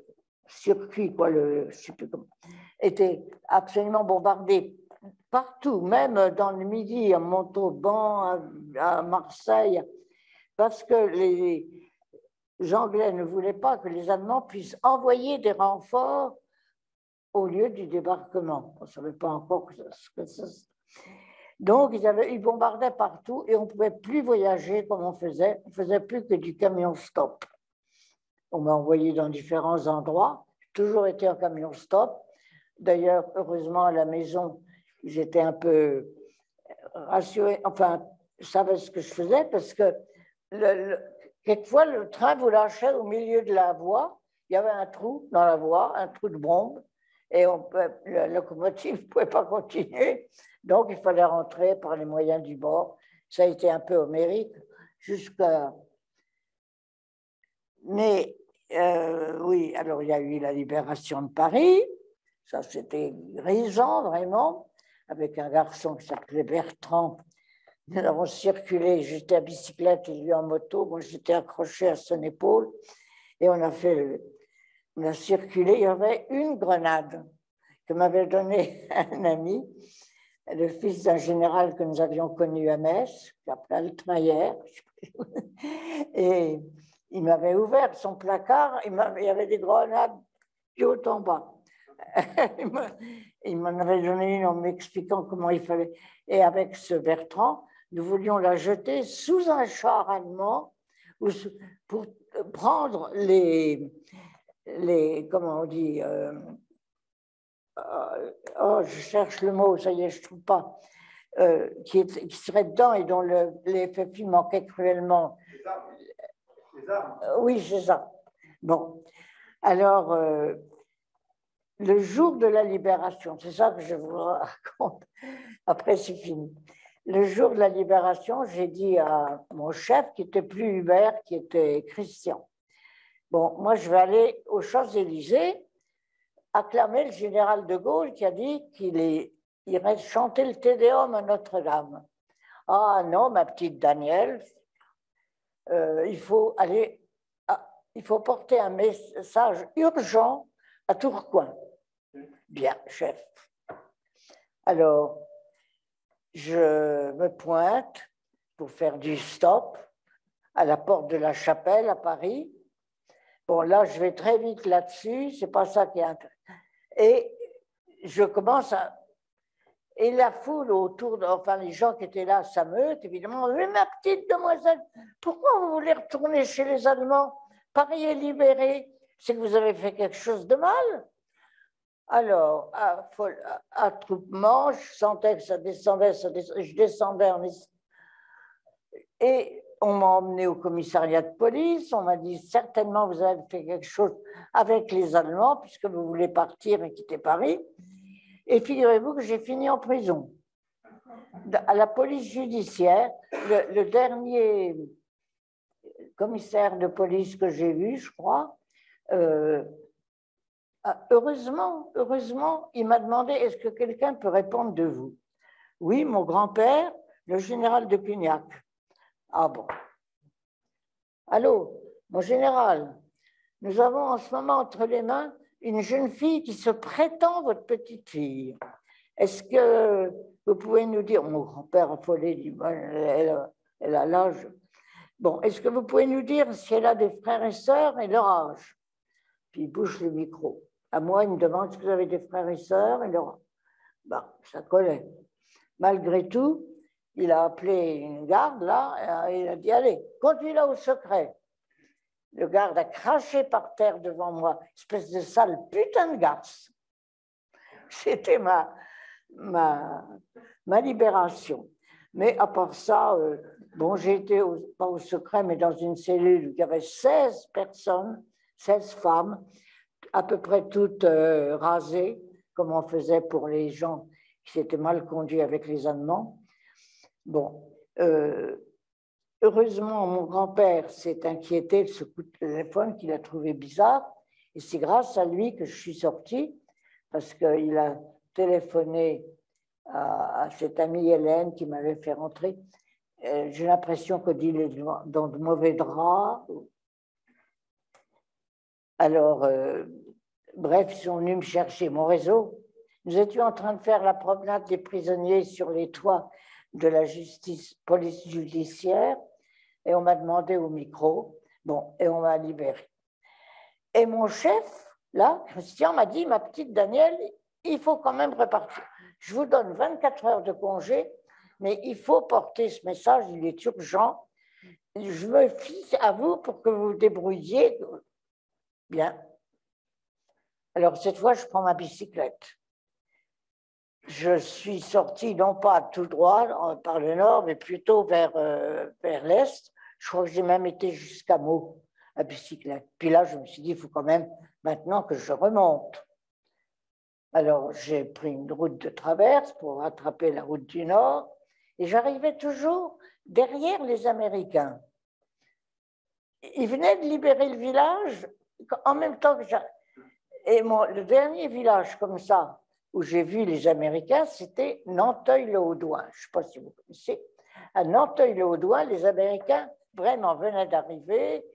circuit, quoi, je sais plus comment, était absolument bombardé partout, même dans le Midi, à Montauban, à Marseille, parce que les Anglais ne voulaient pas que les Allemands puissent envoyer des renforts au lieu du débarquement. On ne savait pas encore ce que ça. Donc, ils bombardaient partout et on ne pouvait plus voyager comme on faisait. On ne faisait plus que du camion-stop. On m'a envoyé dans différents endroits. J'ai toujours été en camion-stop. D'ailleurs, heureusement, à la maison, j'étais un peu rassurée. Enfin, je savais ce que je faisais parce que quelquefois, le train vous lâchait au milieu de la voie. Il y avait un trou dans la voie, un trou de bombe. Et la locomotive ne pouvait pas continuer. Donc, il fallait rentrer par les moyens du bord. Ça a été un peu homérique jusqu'à... Mais oui, alors il y a eu la libération de Paris. Ça, c'était grisant, vraiment, avec un garçon qui s'appelait Bertrand. Nous avons circulé, j'étais à bicyclette et lui en moto. Moi, j'étais accroché à son épaule. Et on a circulé. Il y avait une grenade que m'avait donné un ami, le fils d'un général que nous avions connu à Metz, qui s'appelait Altmaier. Et il m'avait ouvert son placard, il y avait des grenades du haut en bas. Il m'en avait donné une en m'expliquant comment il fallait. Et avec ce Bertrand, nous voulions la jeter sous un char allemand pour prendre comment on dit, oh, je cherche le mot, ça y est, je ne trouve pas, qui serait dedans et dont les FFI manquaient cruellement. Les armes. Oui, c'est ça. Bon, alors, le jour de la libération, c'est ça que je vous raconte, après c'est fini. Le jour de la libération, j'ai dit à mon chef, qui n'était plus Hubert, qui était Christian, bon, moi je vais aller aux Champs-Élysées acclamer le général de Gaulle qui a dit qu'il irait chanter le Te Deum à Notre-Dame. Ah non, ma petite Danielle, il faut porter un message urgent à Tourcoing. Bien, chef. Alors, je me pointe pour faire du stop à la porte de la Chapelle à Paris. Bon, là, je vais très vite là-dessus, c'est pas ça qui est intéressant. Et je commence à... Et la foule autour, enfin les gens qui étaient là s'ameutent, évidemment. Mais ma petite demoiselle, pourquoi vous voulez retourner chez les Allemands? Paris est libéré, c'est que vous avez fait quelque chose de mal. Alors, attroupement, je sentais que ça descendait, je descendais et on m'a emmené au commissariat de police, on m'a dit certainement vous avez fait quelque chose avec les Allemands puisque vous voulez partir et quitter Paris. Et figurez-vous que j'ai fini en prison. À la police judiciaire, le dernier commissaire de police que j'ai vu, je crois, heureusement, il m'a demandé est-ce que quelqu'un peut répondre de vous? Oui, mon grand-père, le général de Pugnac. Ah bon. Allô, mon général, nous avons en ce moment entre les mains une jeune fille qui se prétend votre petite fille. Est-ce que vous pouvez nous dire, mon grand-père affolé dit, elle a l'âge. Bon, est-ce que vous pouvez nous dire si elle a des frères et sœurs et leur âge? Puis il bouge le micro. À moi, il me demande si vous avez des frères et sœurs et leur âge. Bon, ça collait. Malgré tout, il a appelé une garde, là, et il a dit, allez, conduis-la au secret. Le garde a craché par terre devant moi, espèce de sale putain de garce. C'était ma libération. Mais à part ça, bon, j'ai été, pas au secret, mais dans une cellule où il y avait 16 personnes, 16 femmes, à peu près toutes rasées, comme on faisait pour les gens qui s'étaient mal conduits avec les Allemands. Bon, heureusement, mon grand-père s'est inquiété de ce coup de téléphone qu'il a trouvé bizarre, et c'est grâce à lui que je suis sortie, parce qu'il a téléphoné à cette amie Hélène qui m'avait fait rentrer. J'ai l'impression qu'Odile est dans de mauvais draps. Alors, bref, ils sont venus me chercher mon réseau. Nous étions en train de faire la promenade des prisonniers sur les toits de la police judiciaire et on m'a demandé au micro, bon, et on m'a libéré. Et mon chef, là, Christian, m'a dit, ma petite Danielle, il faut quand même repartir. Je vous donne 24 heures de congé, mais il faut porter ce message, il est urgent. Je me fie à vous pour que vous vous débrouilliez. Bien. Alors, cette fois, je prends ma bicyclette. Je suis sortie, non pas tout droit par le nord, mais plutôt vers l'est. Je crois que j'ai même été jusqu'à Meaux à bicyclette. Puis là, je me suis dit, il faut quand même maintenant que je remonte. Alors, j'ai pris une route de traverse pour rattraper la route du nord et j'arrivais toujours derrière les Américains. Ils venaient de libérer le village en même temps que j'arrivais. Et le dernier village comme ça où j'ai vu les Américains, c'était Nanteuil-le-Haudouin. Je ne sais pas si vous connaissez. À Nanteuil-le-Haudouin, les Américains vraiment venaient d'arriver.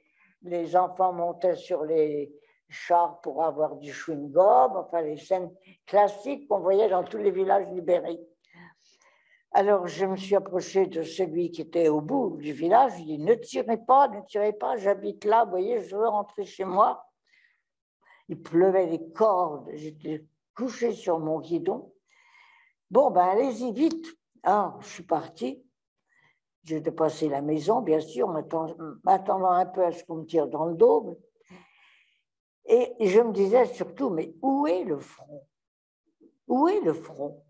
Les enfants montaient sur les chars pour avoir du chewing-gum, enfin les scènes classiques qu'on voyait dans tous les villages libérés. Alors, je me suis approchée de celui qui était au bout du village. Je lui ai dit, ne tirez pas, j'habite là, vous voyez, je veux rentrer chez moi. Il pleuvait des cordes, j'étais couchée sur mon guidon. Bon, ben allez-y vite. Alors, je suis partie. J'ai dépassé la maison, bien sûr, m'attendant un peu à ce qu'on me tire dans le dos. Et je me disais surtout, mais où est le front? Où est le front?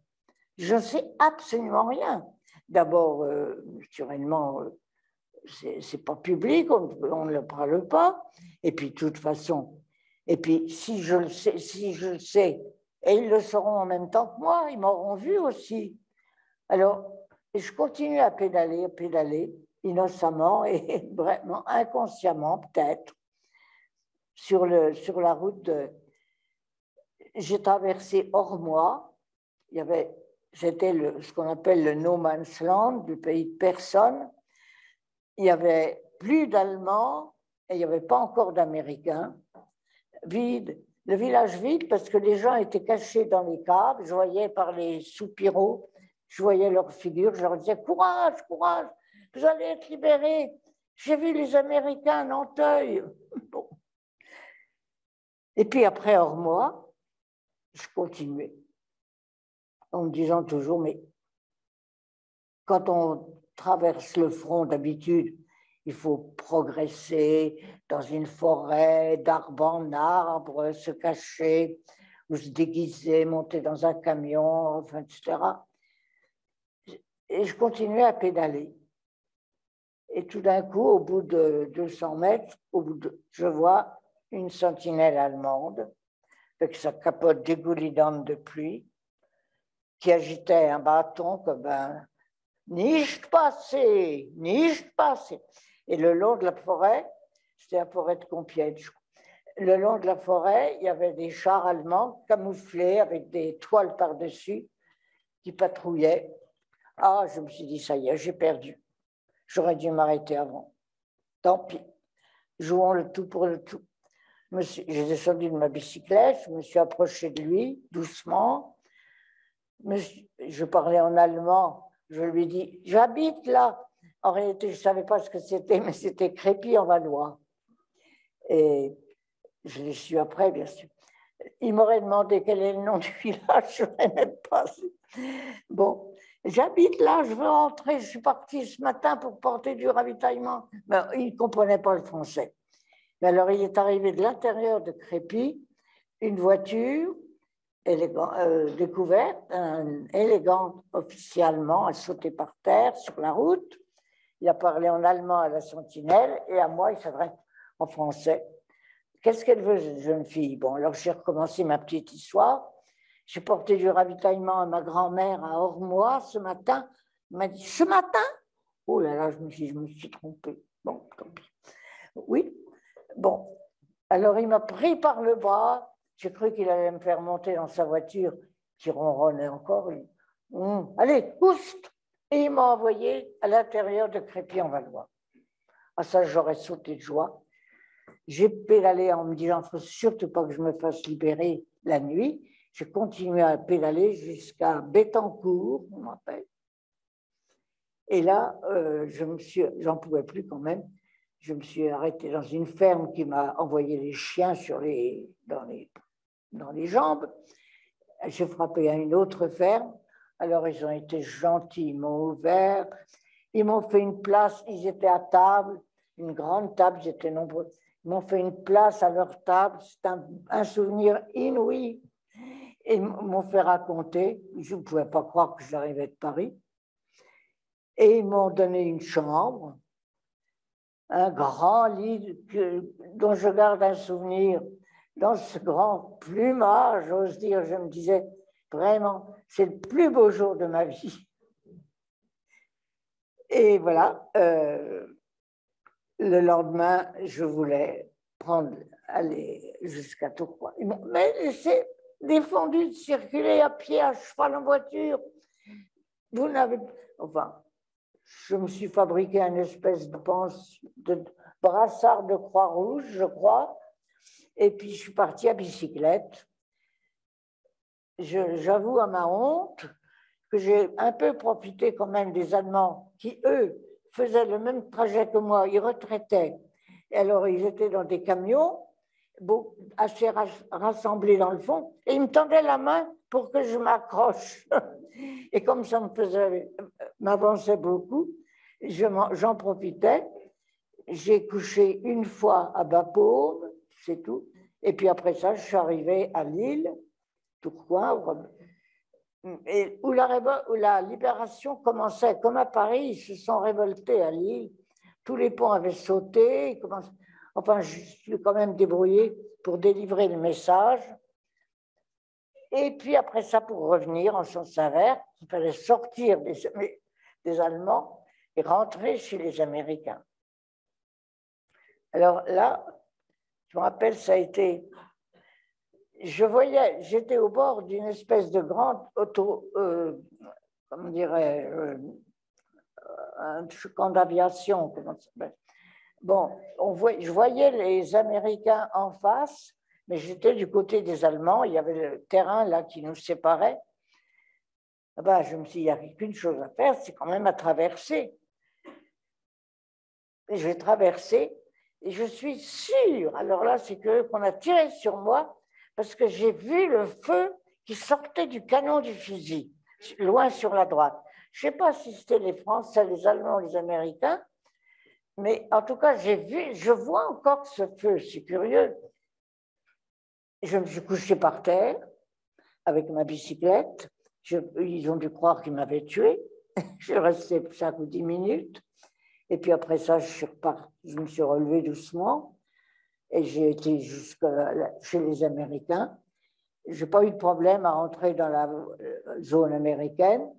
Je ne sais absolument rien. D'abord, naturellement, c'est pas public, on ne le parle pas. Et puis, de toute façon, et puis si je le sais, et ils le sauront en même temps que moi, ils m'auront vu aussi. Alors, je continue à pédaler, innocemment et vraiment inconsciemment peut-être, sur la route de... J'ai traversé Ormois, c'était ce qu'on appelle le no man's land, du pays de personne. Il n'y avait plus d'Allemands et il n'y avait pas encore d'Américains. Vide, le village vide parce que les gens étaient cachés dans les caves. Je voyais par les soupiraux, je voyais leurs figures, je leur disais « Courage, courage, vous allez être libérés. J'ai vu les Américains à Nanteuil. » Bon. Et puis après Ormois, je continuais en me disant toujours « Mais quand on traverse le front d'habitude, il faut progresser dans une forêt d'arbre en arbre, se cacher ou se déguiser, monter dans un camion, enfin, etc. » Et je continuais à pédaler. Et tout d'un coup, au bout de 200 mètres, je vois une sentinelle allemande avec sa capote dégoulinante de pluie qui agitait un bâton comme un « Nicht passé, nicht passé ». Et le long de la forêt, c'était la forêt de Compiègne, le long de la forêt, il y avait des chars allemands camouflés avec des toiles par-dessus qui patrouillaient. Ah, je me suis dit, ça y est, j'ai perdu. J'aurais dû m'arrêter avant. Tant pis. Jouons le tout pour le tout. J'ai descendu de ma bicyclette, je me suis approché de lui, doucement. Je parlais en allemand. Je lui ai dit, j'habite là. En réalité, je ne savais pas ce que c'était, mais c'était Crépy en Valois. Et je l'ai su après, bien sûr. Il m'aurait demandé quel est le nom du village, je n'aurais même pas su. Bon, j'habite là, je veux rentrer, je suis partie ce matin pour porter du ravitaillement. Mais il ne comprenait pas le français. Mais alors, il est arrivé de l'intérieur de Crépy, une voiture, découverte, un élégant officiellement a sauté par terre sur la route. Il a parlé en allemand à la sentinelle et à moi, il s'adresse en français. Qu'est-ce qu'elle veut, cette jeune fille? Bon, alors j'ai recommencé ma petite histoire. J'ai porté du ravitaillement à ma grand-mère à Ormois ce matin. Il m'a dit, ce matin? Oh là là, je me suis trompée. Bon, tant pis. Oui, bon. Alors il m'a pris par le bras. J'ai cru qu'il allait me faire monter dans sa voiture qui ronronnait encore. Allez, oust! Et il m'a envoyé à l'intérieur de Crépy-en-Valois. Ah ça, j'aurais sauté de joie. J'ai pédalé en me disant, il ne faut surtout pas que je me fasse libérer la nuit. J'ai continué à pédaler jusqu'à Bettencourt, on m'appelle. Et là, j'en pouvais plus quand même. Je me suis arrêtée dans une ferme qui m'a envoyé les chiens dans les jambes. J'ai frappé à une autre ferme. Alors, ils ont été gentils, ils m'ont ouvert. Ils m'ont fait une place, ils étaient à table, une grande table, ils étaient nombreux. Ils m'ont fait une place à leur table. C'est un souvenir inouï. Ils m'ont fait raconter. Je ne pouvais pas croire que j'arrivais de Paris. Et ils m'ont donné une chambre, un grand lit dont je garde un souvenir. Dans ce grand plumage, j'ose dire, je me disais, vraiment, c'est le plus beau jour de ma vie. Et voilà, le lendemain, je voulais aller jusqu'à Tourcoing. Ils m'ont laissé défendu de circuler à pied, à cheval, en voiture. Vous n'avez... Enfin, je me suis fabriqué une espèce de brassard de Croix-Rouge, je crois, et puis je suis partie à bicyclette. J'avoue à ma honte que j'ai un peu profité quand même des Allemands qui, eux, faisaient le même trajet que moi, ils retraitaient. Et alors, ils étaient dans des camions, assez rassemblés dans le fond, et ils me tendaient la main pour que je m'accroche. Et comme ça m'avançait beaucoup, j'en profitais. J'ai couché une fois à Bapaume, c'est tout. Et puis après ça, je suis arrivée à Lille, Tourcoing, où la libération commençait. Comme à Paris, ils se sont révoltés à Lille. Tous les ponts avaient sauté. Enfin, je suis quand même débrouillée pour délivrer le message. Et puis après ça, pour revenir en sens inverse, il fallait sortir des Allemands et rentrer chez les Américains. Alors là, je me rappelle, ça a été... J'étais au bord d'une espèce de grande comment dirais, un camp d'aviation, comment ça s'appelle. Bon, je voyais les Américains en face, mais j'étais du côté des Allemands, il y avait le terrain là qui nous séparait. Ben, je me suis dit, il n'y a qu'une chose à faire, c'est quand même à traverser. Et je vais traverser, et je suis sûre, alors là, c'est qu'on a tiré sur moi, parce que j'ai vu le feu qui sortait du canon du fusil, loin sur la droite. Je ne sais pas si c'était les Français, les Allemands, les Américains, mais en tout cas, je vois encore ce feu, c'est curieux. Je me suis couchée par terre avec ma bicyclette. Ils ont dû croire qu'ils m'avaient tué. Je suis restée 5 ou 10 minutes. Et puis après ça, je me suis relevée doucement. Et j'ai été chez les Américains. Je n'ai pas eu de problème à entrer dans la zone américaine.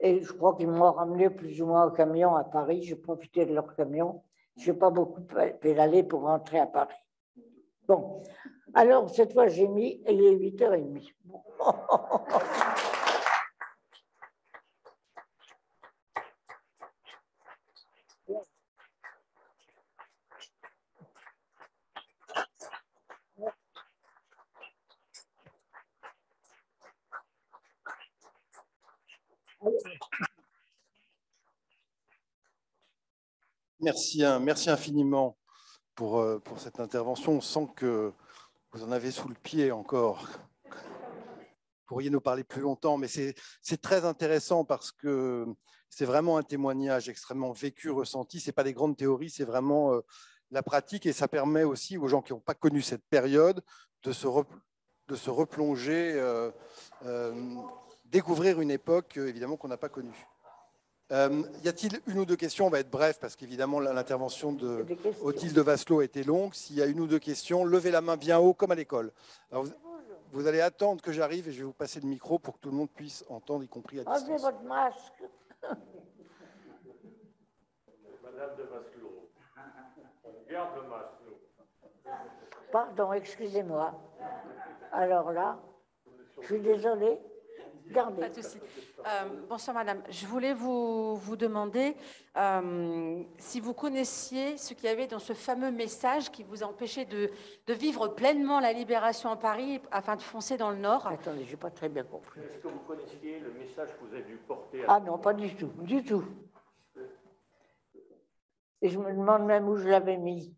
Et je crois qu'ils m'ont ramené plus ou moins au camion à Paris. J'ai profité de leur camion. Je n'ai pas beaucoup pédalé pour rentrer à Paris. Bon, alors cette fois, j'ai mis, il est 8h30. Bon. Merci infiniment pour cette intervention. On sent que vous en avez sous le pied encore. Vous pourriez nous parler plus longtemps, mais c'est très intéressant parce que c'est vraiment un témoignage extrêmement vécu, ressenti. Ce n'est pas des grandes théories, c'est vraiment la pratique et ça permet aussi aux gens qui n'ont pas connu cette période de se de se replonger, découvrir une époque, évidemment, qu'on n'a pas connue. Y a-t-il une ou deux questions? On va être bref, parce qu'évidemment, l'intervention de Odile Vasselot a été longue. S'il y a une ou deux questions, levez la main bien haut, comme à l'école. Alors, vous allez attendre que j'arrive et je vais vous passer le micro pour que tout le monde puisse entendre, y compris à distance. Enlevez votre masque. Madame de Vasselot, on garde le masque, nous. Pardon, excusez-moi. Alors là, je suis désolée. Gardez. Pas de souci. Bonsoir madame, je voulais vous demander si vous connaissiez ce qu'il y avait dans ce fameux message qui vous a empêché de vivre pleinement la libération à Paris afin de foncer dans le Nord. Attendez, je n'ai pas très bien compris. Est-ce que vous connaissiez le message que vous avez dû porter Ah non, pas du tout, du tout. Et je me demande même où je l'avais mis.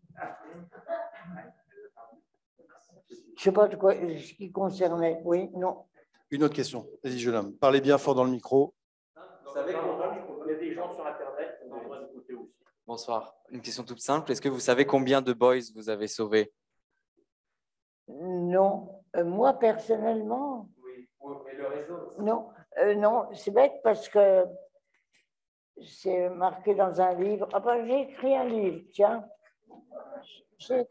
Je ne sais pas de quoi, ce qui concernait. Oui, non. Une autre question. Vas-y, jeune homme. Parlez bien fort dans le micro. Vous savez il y a des gens sur Internet qui ont besoin d'écouter aussi. Bonsoir. Une question toute simple. Est-ce que vous savez combien de boys vous avez sauvés? Non. Moi, personnellement, Oui, mais le réseau. non. Non, c'est bête parce que c'est marqué dans un livre. Ah ben, j'ai écrit un livre, tiens. J'ai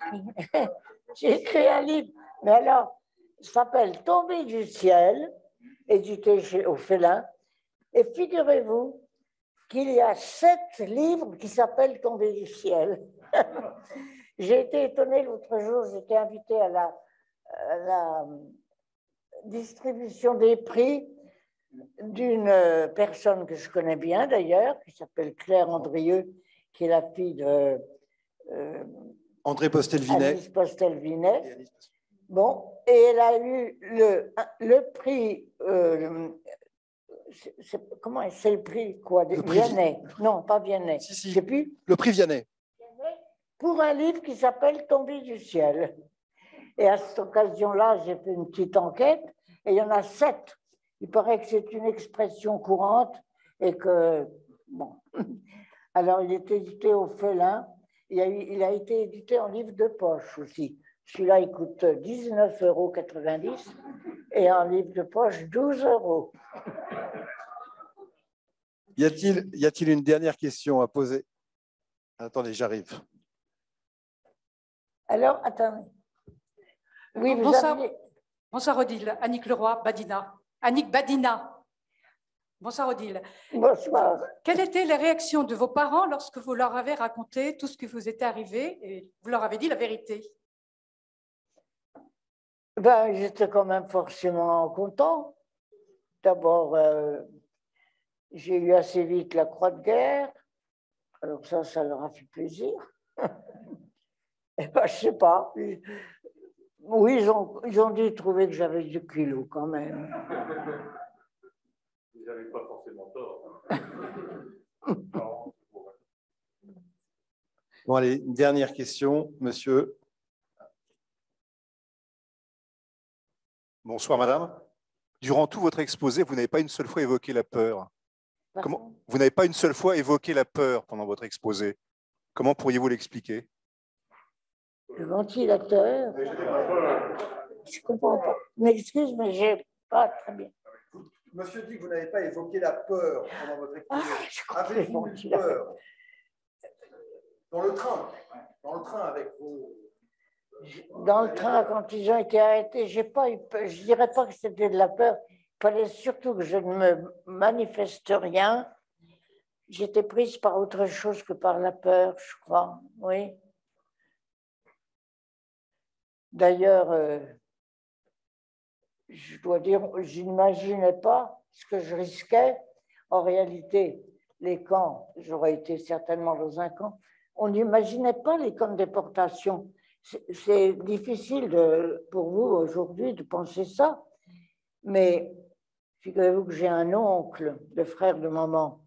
écrit un livre. Mais alors, ça s'appelle Tombé du ciel, édité chez Orphelin. Et figurez-vous qu'il y a 7 livres qui s'appellent Tombé du ciel. J'ai été étonnée l'autre jour, j'étais invitée à la distribution des prix d'une personne que je connais bien d'ailleurs, qui s'appelle Claire Andrieux, qui est la fille de André Postel-Vinet. Alice Postel-Vinet. Bon, et elle a eu le prix, comment c'est le prix quoi, de Vianney? Non, pas Vianney. Si, si. Je sais plus. Le prix Vianney. Pour un livre qui s'appelle Tombé du ciel. Et à cette occasion-là, j'ai fait une petite enquête, et il y en a 7. Il paraît que c'est une expression courante, et que, bon. Alors, il est édité au Félin. Il a été édité en livre de poche aussi. Celui-là, il coûte 19,90 € et en livre de poche, 12 €. Y a-t-il une dernière question à poser? Attendez, j'arrive. Alors, attendez. Oui, vous Bonsoir. aviez... Bonsoir Odile, Annick Leroy, Badina. Annick Badina. Bonsoir Odile. Bonsoir. Quelles étaient les réactions de vos parents lorsque vous leur avez raconté tout ce qui vous était arrivé et vous leur avez dit la vérité? Ben, j'étais quand même forcément content. D'abord, j'ai eu assez vite la croix de guerre. Alors ça leur a fait plaisir. Et ben, je sais pas. Oui, ils ont dû trouver que j'avais du culot quand même. Vous n'avez pas forcément tort. Bon, allez, une dernière question, monsieur. Bonsoir, madame. Durant tout votre exposé, vous n'avez pas une seule fois évoqué la peur. Vous n'avez pas une seule fois évoqué la peur pendant votre exposé. Comment pourriez-vous l'expliquer? Le ventilateur. Je ne comprends pas. M'excuse, mais je n'ai pas très bien. Monsieur dit que vous n'avez pas évoqué la peur pendant votre exposé. Avez-vous eu peur? Dans le train avec vos... Dans le train, quand ils ont été arrêtés, j'ai pas eu peur. Je ne dirais pas que c'était de la peur. Il fallait surtout que je ne me manifeste rien. J'étais prise par autre chose que par la peur, je crois. Oui. D'ailleurs, je dois dire, je n'imaginais pas ce que je risquais. En réalité, les camps, j'aurais été certainement dans un camp, on n'imaginait pas les camps de déportation. C'est difficile pour vous aujourd'hui de penser ça, mais figurez-vous que j'ai un oncle, le frère de maman,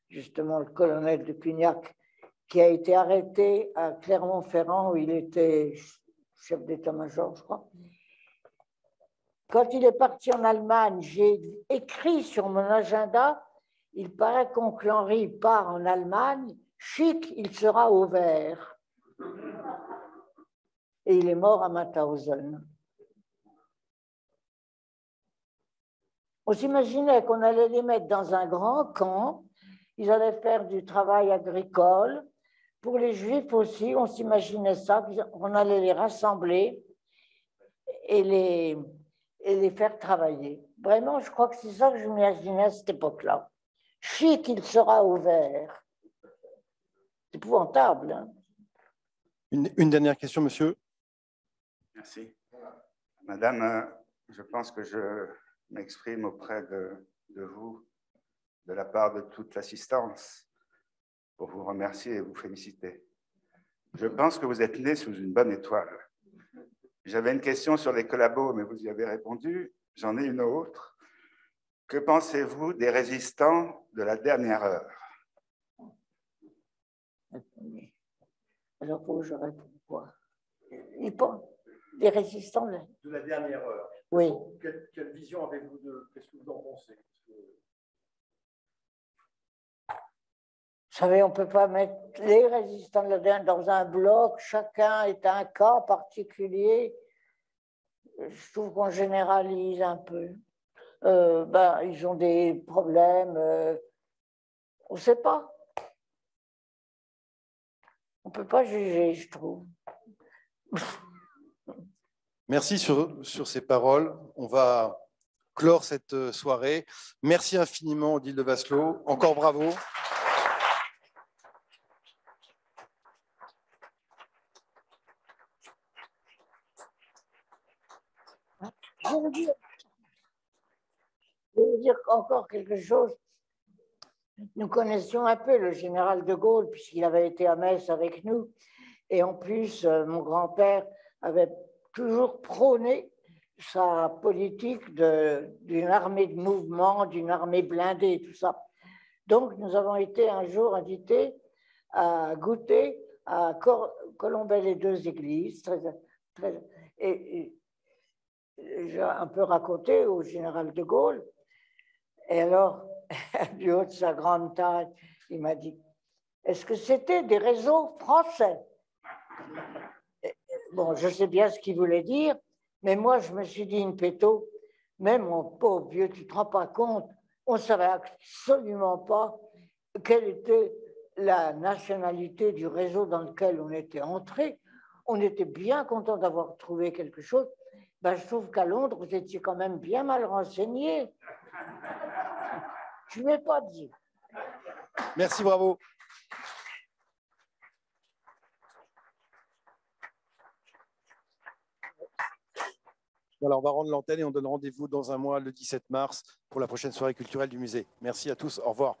justement le colonel de Cugnac, qui a été arrêté à Clermont-Ferrand où il était chef d'état-major, je crois. Quand il est parti en Allemagne, j'ai écrit sur mon agenda, il paraît qu'oncle Henri part en Allemagne, chic, il sera au vert. Et il est mort à Mauthausen. On s'imaginait qu'on allait les mettre dans un grand camp, ils allaient faire du travail agricole. Pour les Juifs aussi, on s'imaginait ça, qu'on allait les rassembler et les faire travailler. Vraiment, je crois que c'est ça que je m'imaginais à cette époque-là. Chic, il sera ouvert. C'est épouvantable. Hein? Une dernière question, monsieur. Merci. Madame, je pense que je m'exprime auprès de vous, de la part de toute l'assistance, pour vous remercier et vous féliciter. Je pense que vous êtes né sous une bonne étoile. J'avais une question sur les collabos, mais vous y avez répondu. J'en ai une autre. Que pensez-vous des résistants de la dernière heure? Alors, il faut que je réponde quoi? Des résistants De la dernière heure. Oui. Quelle vision avez-vous de... Qu'est-ce que vous en pensez? Vous savez, on ne peut pas mettre les résistants de la dernière dans un bloc. Chacun est un cas particulier. Je trouve qu'on généralise un peu. Ils ont des problèmes. On ne sait pas. On ne peut pas juger, je trouve. Merci sur ces paroles. On va clore cette soirée. Merci infiniment, Odile de Vasselot. Encore bravo. Je veux dire encore quelque chose. Nous connaissions un peu le général de Gaulle, puisqu'il avait été à Metz avec nous. Et en plus, mon grand-père avait toujours prôné sa politique d'une armée de mouvement, d'une armée blindée, tout ça. Donc, nous avons été un jour invités à goûter à Colombey-les-Deux-Églises. Et j'ai un peu raconté au général de Gaulle. Et alors, du haut de sa grande taille, il m'a dit, est-ce que c'était des réseaux français? Bon, je sais bien ce qu'il voulait dire, mais moi, je me suis dit, in petto, même mon pauvre vieux, tu ne te rends pas compte, on ne savait absolument pas quelle était la nationalité du réseau dans lequel on était entré. On était bien content d'avoir trouvé quelque chose. Je trouve qu'à Londres, vous étiez quand même bien mal renseigné. Je ne l'ai pas dit. Merci, bravo. Voilà, on va rendre l'antenne et on donne rendez-vous dans un mois, le 17 mars, pour la prochaine soirée culturelle du musée. Merci à tous. Au revoir.